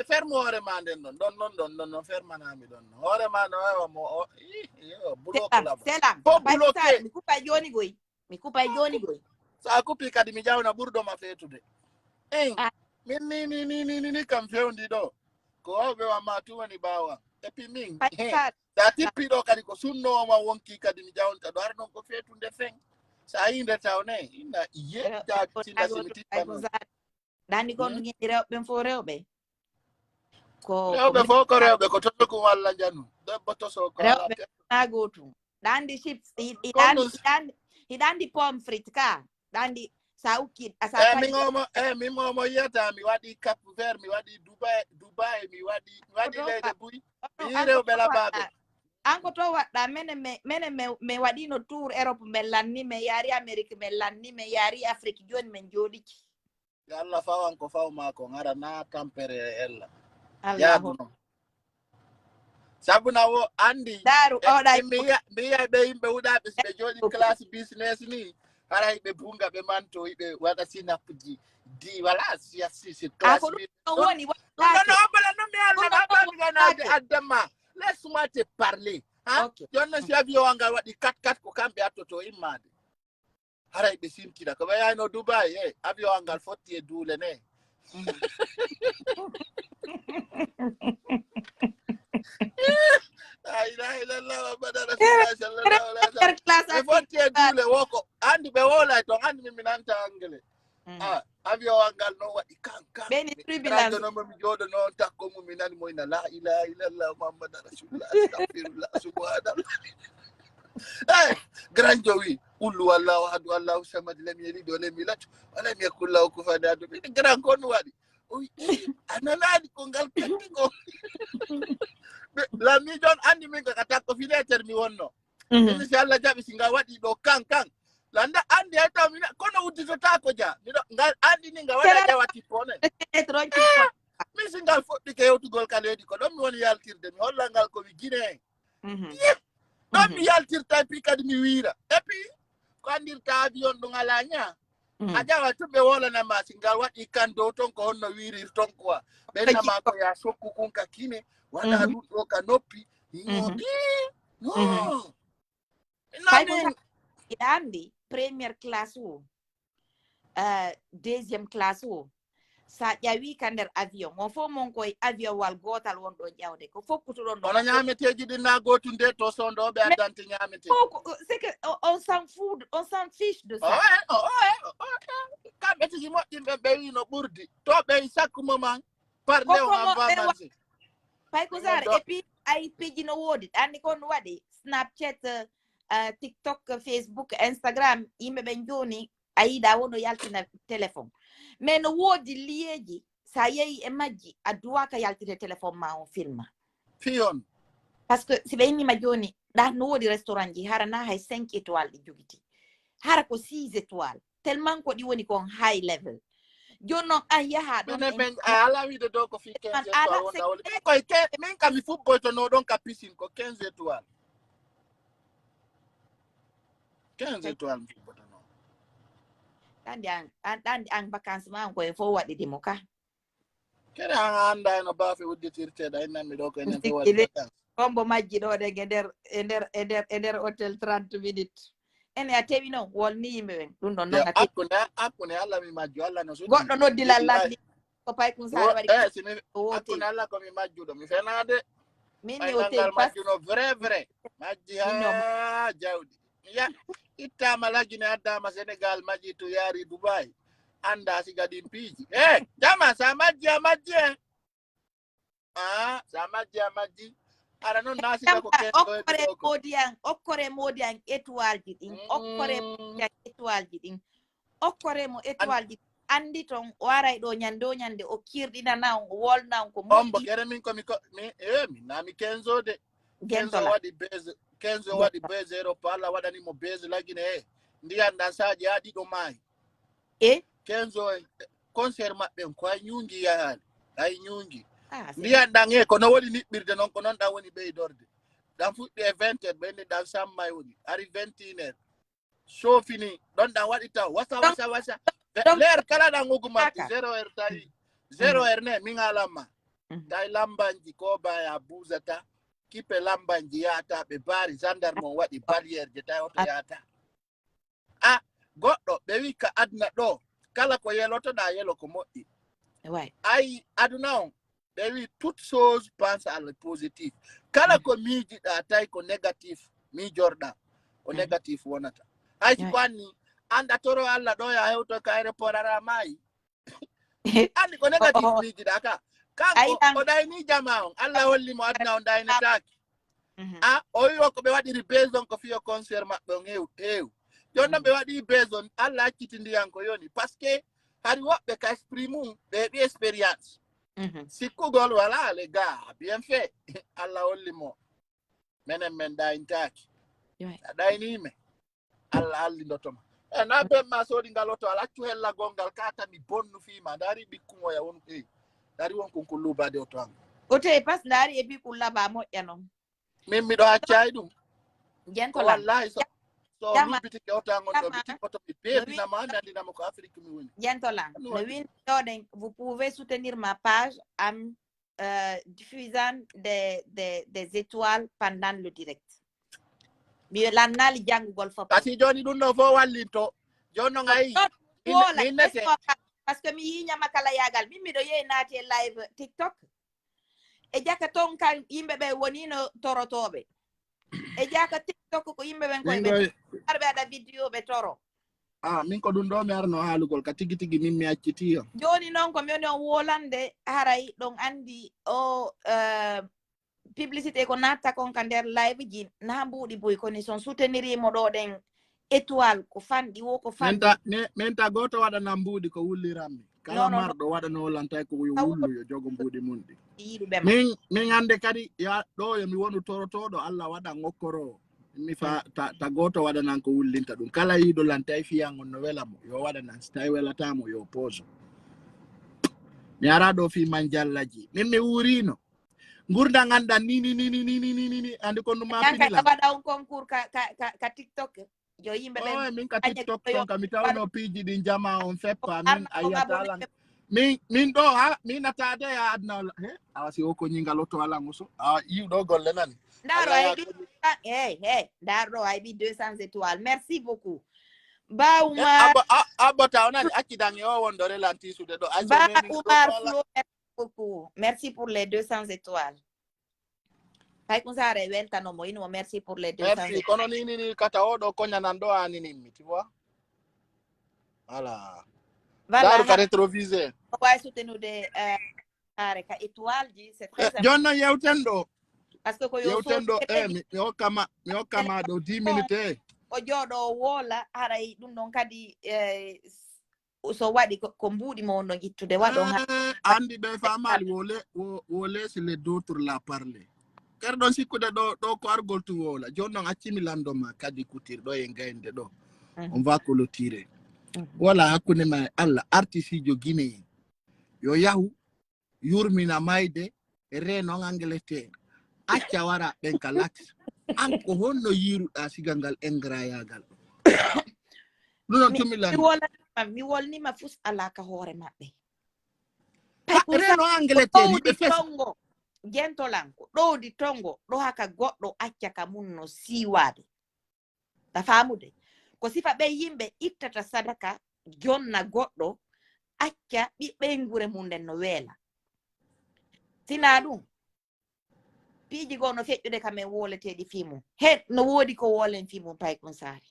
ferme hoore ma nden ɗon fermanami ɗon hoore ma no wawa mo selam mi kupay joni goy sa kuppi kadi mi ƴawna ɓurɗoma feetude min ni kam fewndi ɗo ko wawɓe wamma tumani ɓawa et puis min sa tippiɗo kadi ko sunnowoma wonki kadi mi ƴawnta ɗo har noon ko feetunde fen sa yinde tawne inna yettatinda simi tippa noon dandi kon ngendi rewɓe fo rewɓe rewɓe fof ko rewɓe ko tosokum walla jannu debbo toso ko rewɓe na gotum dandi chips hiɗandi pomme frite ka dandi sa ukki min omo yiyata mi waɗi cap vert mi waɗi dubai mi waɗi leyde buy mi yi rewɓe laɓaɓe an ko to waɗɗa mene mi waɗino tour Europe min lanni mi yaari Amérique min lanni mi yaari Afrique joni min jooɗiki Allah fawan ko fawma ko ngara na tampere ella Allahu sabuna wo andi daru oɗa mi yiya ɓe yimɓe wuɗaɓe so ɓe jooɗi classe business ni hara yiɓe bunga ɓe manto yiɓe waɗa sinapji di wala si classe woni bala no mi alnaɓaɓiganade addema laisse-moi te parler jonno si avion anga waɗi 4 ko kamɓe attoto immade haray ɓe simtina ko ɓe yayno Dubai avion angal fotti e duule ne la ilaha illallah muhammadu rasulullah sallallahu alaihi wasallam e fotti e duule woko andi ɓe wolay ton andi min mi nanta anglais avion angal noon waɗi kankannomo mi jooɗo noon takko mum mi nani moyna la ilaha illallah muhammadu rasulullah astahfirullah subhanallah grand jowi ullu wallahu ahadu allahu samad lam yalid wa lam yulad wa lam yakul lahu kufuwan ahad grand kon waɗi analaɗi ko ngal katti ko lami jon andi min ka takko filetere mi wonno ini si Allah jaɓi si ngal waɗi ɗo kan landa andi hay taw kono udditotako ja miɗo ngal andi ni ngal waɗa jawati pone min si ngal foɗɗike yewtugol ka leydi ko ɗon mi woni yaltirde mi holla ngal komi Guinée ɗon mi yaltirta puis kadi mi wiira et puis ko andirta avion ɗum ala ña ajawa tumbe wala na masingal wadi kando ton ko honno wiri ton ko benna ma ko ya sokku kun ka kine wada du do ka noppi ngodi no Nani andi première classe o deuxième classe o sa ƴawi ka nder avion on fo mon koye avion wal gotal won ɗo ƴawde ko fokkutuɗon ɗo ono ñameteji ɗi na gotunde to sondoɓe addante ñamete c'est que on s'en fout on s'en fiche de ça kamɓe tigi moƴƴinɓe ɓe wi no ɓurdi to ɓe chaque moment par nde on en va manger pay ko sare et puis ay peji no woodi andi kon waɗi Snapchat TikTok Facebook Instagram yimɓe ɓe joni a yiɗa wono yaltina téléphone mais no woodi liyeji sa yehi e majji a duwaka yaltide téléphone ma on filma fiyon parce que si ɓe innima joni ɗa no woodi restaurant ji hara na hay 5 étoiles ɗi jogiti hara ko 6 étoiles tellement ko ɗi woni kon high level joni noon an yaha ɗon men ala wiide dow ko fi 15 étoiles wonda wole min koye min kam mi fuɓɓoytono ɗon ka piscine ko 15 étoiles 15 étoiles mi fuɓɓotono ɗandi an vacance ma on koye fof waɗidimo ka kene an anda eno baafe udditirteɗa innanmi ɗo ko enen fof waɗi vacance kombo majji ɗo ɗe e nder hôtel 30 minutes ene a tewi noon wolni yimɓe ɓen ɗum ɗon noon hakkunde Allah mi majju Allah no sotti goɗɗo noddila lanni ko pay kum sare waɗi hakkunde Allah ko mi majjuɗo mi fenade minni o tewi majjuno vrai majji ha jawɗi ya ittama lagine addama Sénégal majji to yaari Dubai anda siga ɗin piiji jama sa majji a majji sa majji a majji ara noon nasiga ko okkore modiyan étoile ji ɗin okkore étoile ji ɗin okkore mo étoile ji andi ton waray ɗo ñande o kirɗinana on o wolna on ko moƴƴi on kere min komi min nami 15 de 15 waɗi base 15 waɗi base Europe Allah waɗanimo base lagine ndiyan ɗan saji ha ɗiɗo maayi 15 concert maɓɓe ko ay ñungi yahani ay ñungi ndiyan ɗan ko no woni niɓɓirde noon ko noon ɗan woni ɓeydorde ɗan fuɗɗi e 20 ɓenni ɗan sammay woni ari 21 show fini ɗon ɗan waɗi taw wasa leer kala ɗan ugumatti 0 heure tawi 0 heure ne min alamma tawi lambanji ko baya busata kippe lambanji yahata ɓe baari gendarme on waɗi barriére je tawi oto yahata goɗɗo ɓe wi ka aduna ɗo kala ko yelotoɗa yelo ko moƴƴi ayi aduna on ɓe wi toute chose pense à le positif kala ko miijiɗa tawi ko négatif miijorɗa ko négatif wonata hay siko anni anda toro Allah ɗo ya hewto ka aéroport ara maayi andi ko négatif miijiɗa ka kanko o ɗayni jama on Allah hollimo aduna on ɗaynetaki o wi o ko ɓe waɗiri beson ko fiyo concert maɓɓe on heew joni noon ɓe waɗi beson Allah acciti ndiyan ko yoni par ce que hari woɓɓe ka esprit mum ɓe heɓi expérience sikkugol wala les gars bien fait Allah hollimo menen men ɗayntaki a ɗaynime Allah hallindotoma na ɓen ma soodi ngal oto ala accu hellagol ngal katami bonnu fiima ndaari ɓikkumoya won ndaari won kon ko lubade oto an o tawi pas ndaari e ɓikkul laba moƴƴa noon min miɗo accaayi ɗum jentola wallahi so lubitike oto an on ɗo mi tikkoto mi beebinama mi andinama ko Afrique mi woni jentola no windi ɗoɗen vous pouvez soutenir ma page en diffusant des étoiles pendant le direct mi lannali janngugol fof kasi joni ɗum ɗo fof wallinto joni noon ayi min nete par ce que mi yiñama kala yagal min miɗo yehi naati e live TikTok e jaka ton kan yimɓe ɓe wonino torotoɓe e jaka TikTok ko yimɓe ɓen koye ɓe arɓe aɗa vidéo ɓe toro min ko ɗum ɗo mi arno haalugol ka tigi tigi min mi acciti on joni noon ko mi woni on wolande haray ɗon andi o publicité ko natta kon ka nder live ji na mbuɗi boy koni son soutenirimo ɗo ɗen étoile ko fanɗi wo ko fanɗi min ta goto waɗana mbuɗi ko wulliranmi kala marɗo waɗano lantay ko wullu yo jogo mbuɗi mum ɗi min hande kadi ya ɗo yomi wonu torotoɗo Allah waɗa ngokkoro mi fa ta goto waɗanan ko wullinta ɗum kala yiɗo lantay fiyan on no welamo yo waɗanan so tawi welatamo yo pose mi ara ɗo fi man jallaji min mi wurino gurda gandan ni andi ko numa finila waɗa on concours ka TikTok yo yimɓe Oh, ɓen min ka TikTok ton ka mi tawno piji ɗin jama on feppa min arna ko ayata ngabone lan min ɗo ha min natade ya adna he awasi o ko nyingaloto ala nguso yiw ɗo golle nani ndaro ay bi hey ndaro ay bi 200 étoiles merci beaucoup ba Oumar abba tawnani accidange o wondore lantisude ɗo ay so ba memi Oumar Flo merci beaucoup merci pour les 200 étoiles Paykoun Sare weltanomo ino merci pour les 200 merci kono ni kata o ɗo koñanan ɗo aninimmi tu vois voilà daru ka rétroviseur o way soutenude Sare ka étoile ji c'est très important jonno yewten ɗo parce que ko yo yewten ɗo mi hokkama ɗo 10 minutes o jooɗo woola haray ɗum ɗon kadi so waɗi ko mbuuɗi mo no gittude waɗon andi ɓe famali wo laisse les d'autres la parler ker ɗon sikkude ɗo ko argol tu wola joni noon accimi landoma kadi couture ɗo e gaynde ɗo on va clôturer wala hakkunde ma Allah artiste jo Guinée yo yahu yurmina mayde renon Angleterre acca wara ɓen ka lax an ko honno yiruɗa sigal ngal engrais yagal ɗum tumi mi wolnima fus alaka hoore maɓɓe reno Angleterre yiɓe fes tongo gentolanko ɗowdi tongo ɗo haka goɗɗo acca ka mum no siwade ta famude ko sifa ɓe yimɓe ittata sadaka jonna goɗɗo acca ɓiɓɓe gure mum nden no weela sina ɗum piiji goo no feƴƴude kamen woleteɗi fimum he no woodi ko wolen fimum Paykoun Sare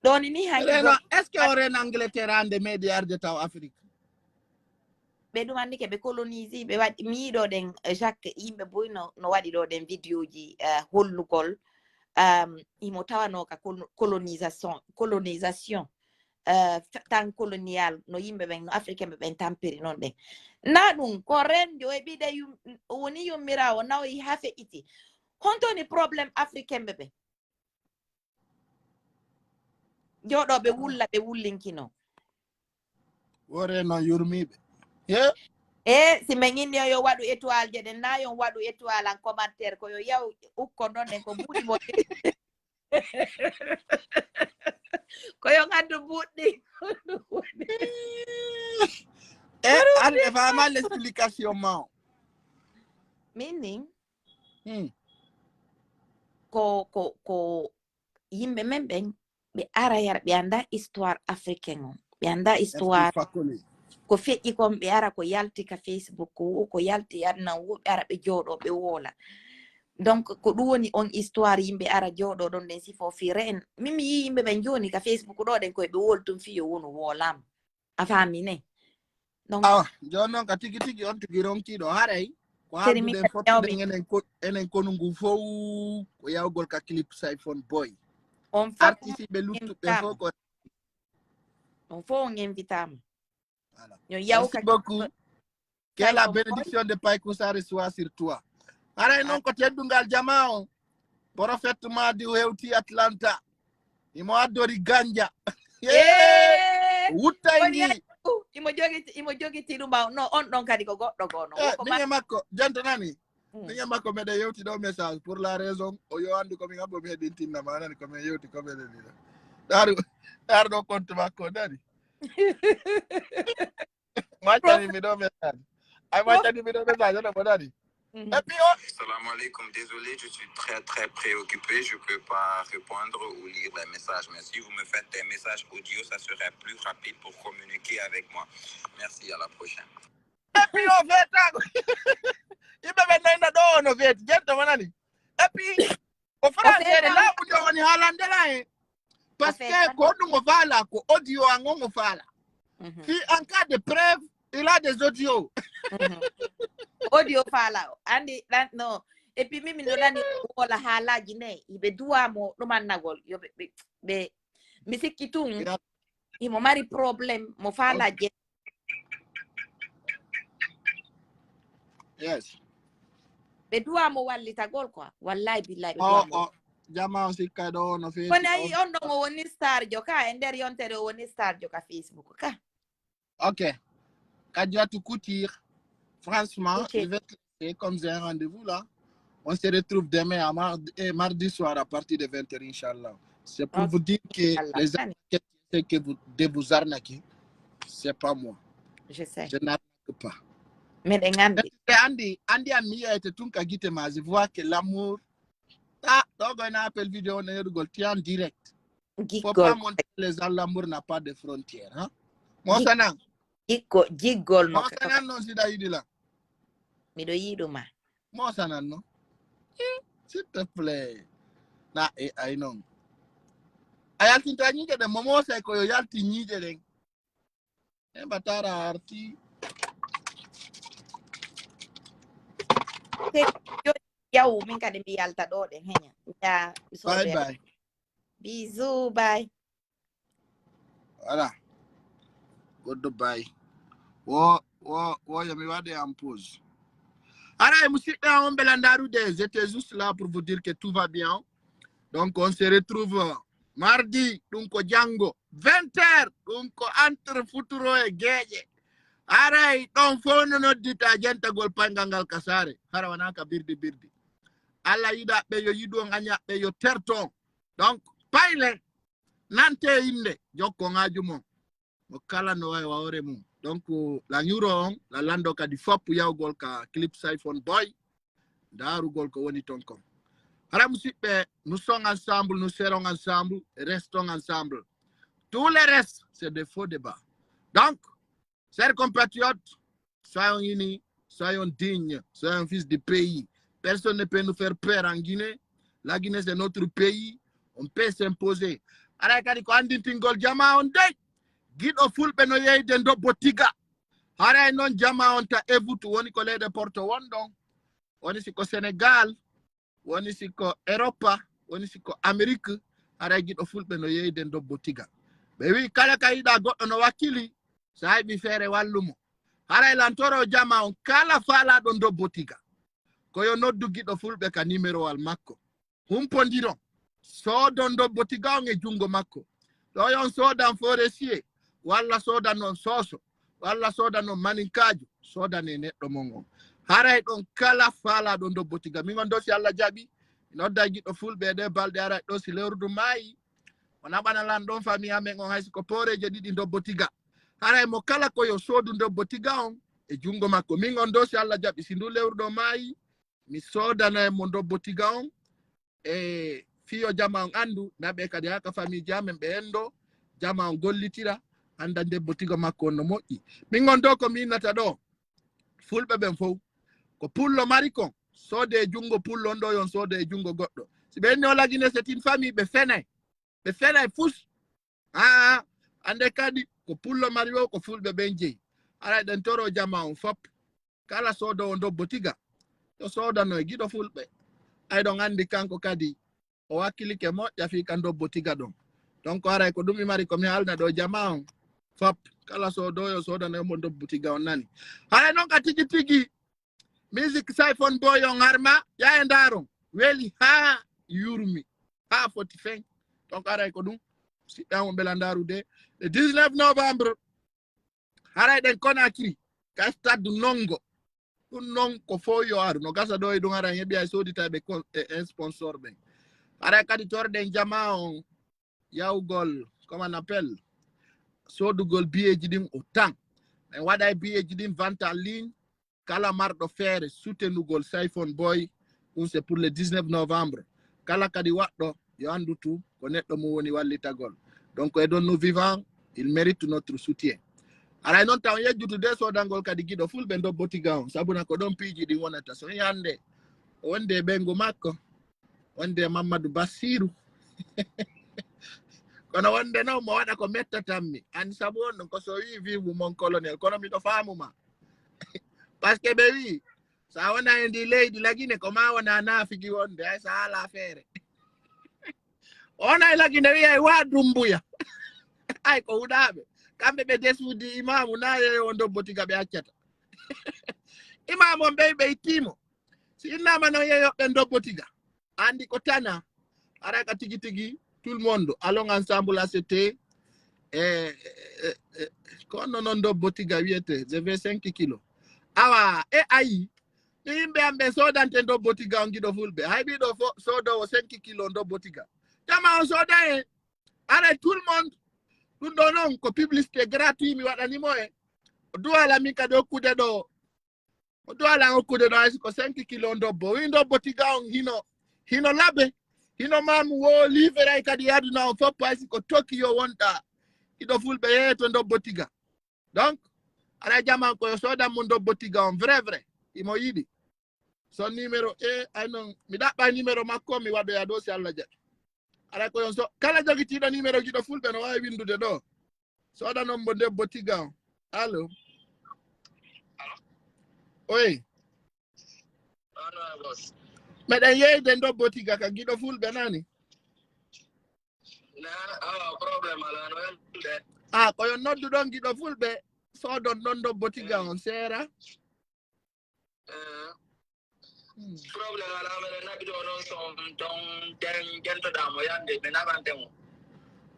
ɗoni ni reno est ce que o ren Angleterre ande meɗi arde taw Afrique ɓe ɗum anndi ke ɓe colonise ɓe waɗi miiɗo ɗen Jacques yimɓe boy no waɗi ɗo ɗen vidéo ji hollugol imo tawanoka colonisation tan colonial no yimɓe ɓen no africain ɓe ɓen tampiri noon ɗen na ɗum ko renjo e ɓiɗe woni yummirawo nawi ha feƴƴiti hontoni probléme africain ɓe ɓe joɗoɓe wulla ɓe wullinkino wore no yurmiɓe si min inni yo waɗu étoile je ɗen na yon waɗu étoile en commentaire ko yo yaw ukko ɗon ɗen ko mbuɗi mo ko yo ngaddu buɗɗi ande fama l'explication ma min nin ko yimɓe men ɓen ɓe ara yara ɓe anda histoire africain on ɓe anda histoire ko feƴƴi kon ɓe ara ko yalti ka Facebook ko yalti adna woɓɓe ara ɓe jooɗo ɓe woola donc ko ɗum woni on histoire yimɓe ara jooɗo ɗon ɗen sifo fire en min mi yi yimɓe ɓen joni ka Facebook ɗo ɗen koye ɓe woltum fiyo wonu woolam a famine donc joni noon ka tigi tigi on tigi ronkiɗo haray ko haalduɗen fottuɗen enen konungu fof ko yawgol ka clip iPhone boy on fof artiste ɓe luttuɓe fof ko on fof on invitama merci beaucoup que la bénédiction de Paykoun Sare soit sur toi haray noon ko teddungal jama o prophète madi hewti Atlanta imo addori ganja wuttayndi imo jogiti ɗum no on ɗon kadi ko goɗɗo gono min makko janto nani min makko meɗen yewti ɗo message pour la raison o yo andu komin abbo mi heɗin tinnama nani komin yewti komeɗen ɗiɗo ɗaru ɗo compte makko nani maccanimi ɗo message ay maccanimi ɗo message oɗo mo nani et puis Salam alaikum, désolé, je suis très très préoccupé, je peux pas répondre ou lire les messages, mais si vous me faites des messages audio, ça serait plus rapide pour communiquer avec moi. Merci, à la prochaine. Et puis on fait il me maintenant do no fait gentleman nani et puis au français là vous on halande là parce que ko ɗum mo fala ko audio ango mo fala si en cas de preuve il a des audios audio fala andi no et puis mimi no nani wala haalaji ne ibe duwamo ɗumannagol yo ɓe mi sikki tun imo mari probléme mo fala je yes ɓe duwamo wallitagol quoi wallahi billahi ɓe duwamo jama on sikka ɗo no feeti kono ayi on ɗon o woni star jo ka e nder yontere o woni star jo ka Facebook ka ok Kadiatou Couture franchement je vais te laisser comme j'ai un rendez-vous là on se retrouve demain à mardi soir à partir de 20h inchallah C'est pour vous dire que les arnaqueurs que vous arnaquez, c'est pas moi. Je sais. Je n'arnaque pas. Mais Andy a été tout kagite mais je vois que l'amour. Ah, donc on appelle vidéo on est en direct. Faut pas montrer les gens, l'amour n'a pas de frontières. Hein? Moi, ça n'a. Gigol Moi, ça n'a non, si d'ailleurs là. Mido yiduma. Moi, ça n'a non. S'il te plaît. Na, I know. Ayalti tani ke de momo sai ko yalti ni de den. E batara arti. Yaw min kadi mi yalta do de henya. Ya Bye bye. Bisous, bye. Voilà. Goodbye. Wo yami wade en pause. Alors, monsieur, on belandaru des étaient juste là pour vous dire que tout va bien. Donc, on se retrouve mardi, donc au Django, 20h, donc entre Futuro et Geje. Aray, donc, faut nous dire à gente gol pangangal kasare. Harawanaka birdi. Alla yida be yo yido nganya be yo terton. Donc, paile, nante inde, joko ngajumo. Mokala no wa ore mu. Donc, la Euro, la lando ka di fop ya gol ka clip iPhone boy. Daru gol ko woni tonkom. Nous sommes ensemble, nous serons ensemble, restons ensemble. Tout le reste, c'est des faux débats. Donc, chers compatriotes, soyons unis, soyons dignes, soyons fils du pays. Personne ne peut nous faire peur en Guinée. La Guinée, c'est notre pays. On peut s'imposer. Arakadi ko andi tingol jama on dey. Gido fulbe no yeyde ndo botiga. Haray non jama on ta evutu woni ko leyde Porto wondon. Woni siko Sénégal. Woni siko Europa, woni siko Amerique, ara gido fulbe no yeyde ndo botiga. Be wi kala kayida goddo no wakili, sai bi fere wallumo. Ara lantoro jama on kala fala do ndo botiga. Ko yo noddu gido fulbe ka numero wal makko. Humpondiro. Sodo ndo botiga on e jungo makko. Do yon sodan forestier, walla sodan non soso, walla sodan non maninkaju, sodan e neddo mongo. Haray don kala fala don do botiga mi ngon do si Allah jabi no daji do fulbe de balde ara do si lewrudu mai ona banalan don fami amen on haysi ko poreje didi do botiga haray mo kala ko yo sodu do botiga on e jungo makko mi ngon do si Allah jabi si ndu lewrudu mai mi sodana mo do botiga on e fiyo jama on andu nabe kadi haka fami jamen be endo jama on gollitira andande botiga makko no moƴƴi mi ngon do ko mi nata do fulbe ben fo ko pullo marikon sode jungo pullo ndo yon sode jungo goddo si be no lagine c'est une famille be fenay fus ande kadi ko pullo mario ko fulbe benje ara den toro jama on fop kala sodo ndo botiga to soda no gido fulbe ay don andi kanko kadi o wakili ke mo ya fi kando botiga don donc ara ko dumi mari ko mi halna do jama on fop kala sodo yo soda no ndo botiga on nani ara non ka tigi music iPhone boy on arma ya endaro weli ha yurmi ha 45 donc aray ko dum si damo belandaru de le 19 novembre haray den Conakry ka stade nongo non ko fo yo ar no gasa do e dum ara yebi ay sodita be un sponsor ben aray kadi torde jama on yawgol comment on appelle sodugol billet jidim au temps en wada billet jidim vente en ligne kala mardo fere soutenugol iPhone boy c'est pour le 19 novembre kala kadi waddo yo andu tout ko neddo mo woni wallitagol donc e don nous vivants il mérite notre soutien ara non taw yejjutu de sodangol kadi gido fulbe ndo botiga on sabuna ko don piji di wonata so yande wonde bengo makko wonde Mamadou Bassirou kono wonde no mo wada ko metta tammi an sabu on ko so wi vivu mon colonel kono mi do famuma parce que baby sa wana indi lady lagine ko ma wana nafiki wonde ay sa ala affaire ona lagine wi ay wa dumbuya ay ko udabe kambe be desudi imamu naye wondo botiga be accata imamu be timo si inama no yeyo be ndo botiga andi ko tana ara ka tigi tout le monde allons ensemble à c'était kono non ndo botiga wiete je vais 5 kilos awa ayi imbe ambe soda ndo botiga ongido fulbe haybi do soda o 5 kilo ndo botiga Jama on soda arrête tout le monde. Nous donnons ko publicité gratuit mi wadani mo do ala mi kado kude do. Do ala on kude do ko 5 kilo ndobo. Ndobo tiga on hino labe. Hino mamu wo livre kadi yadu na on fo paisi ko Tokyo wonta. Ido fulbe to ndobo tiga. Donc ala jama ko soda mun ndobo tiga on vrai. Imo yidi. Son numéro anon mi dabba numéro makko mi wado ya do si Allah jet. Ala ko yon so kala jogi tido numéro jido fulbe no wawi windude do. Soda nombo debbo tiga. Allo. Oi. Ano boss. Meɗen yeyde ndobbo tiga ka giɗo fulɓe nani. Problem ala no yelde. Koyo nodduɗon giɗo fulɓe sodon ɗon ndobbo tiga on seera. Problem ala mele nabido non son don den gento da mo yande be nabante mo.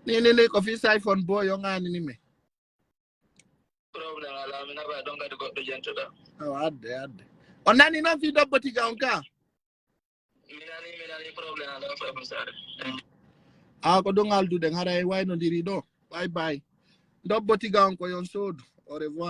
Ni ko fi iPhone boyo ngani ni me. Problem ala me naba don gadi goddo gento da. Adde. On nani non fi ndobbo tiga on ka. Minani problem ala fa sare. Ko ɗon aldude haray waynodiri ɗo. Bye. Ndobbo tiga on ko yon sodu. Au revoir.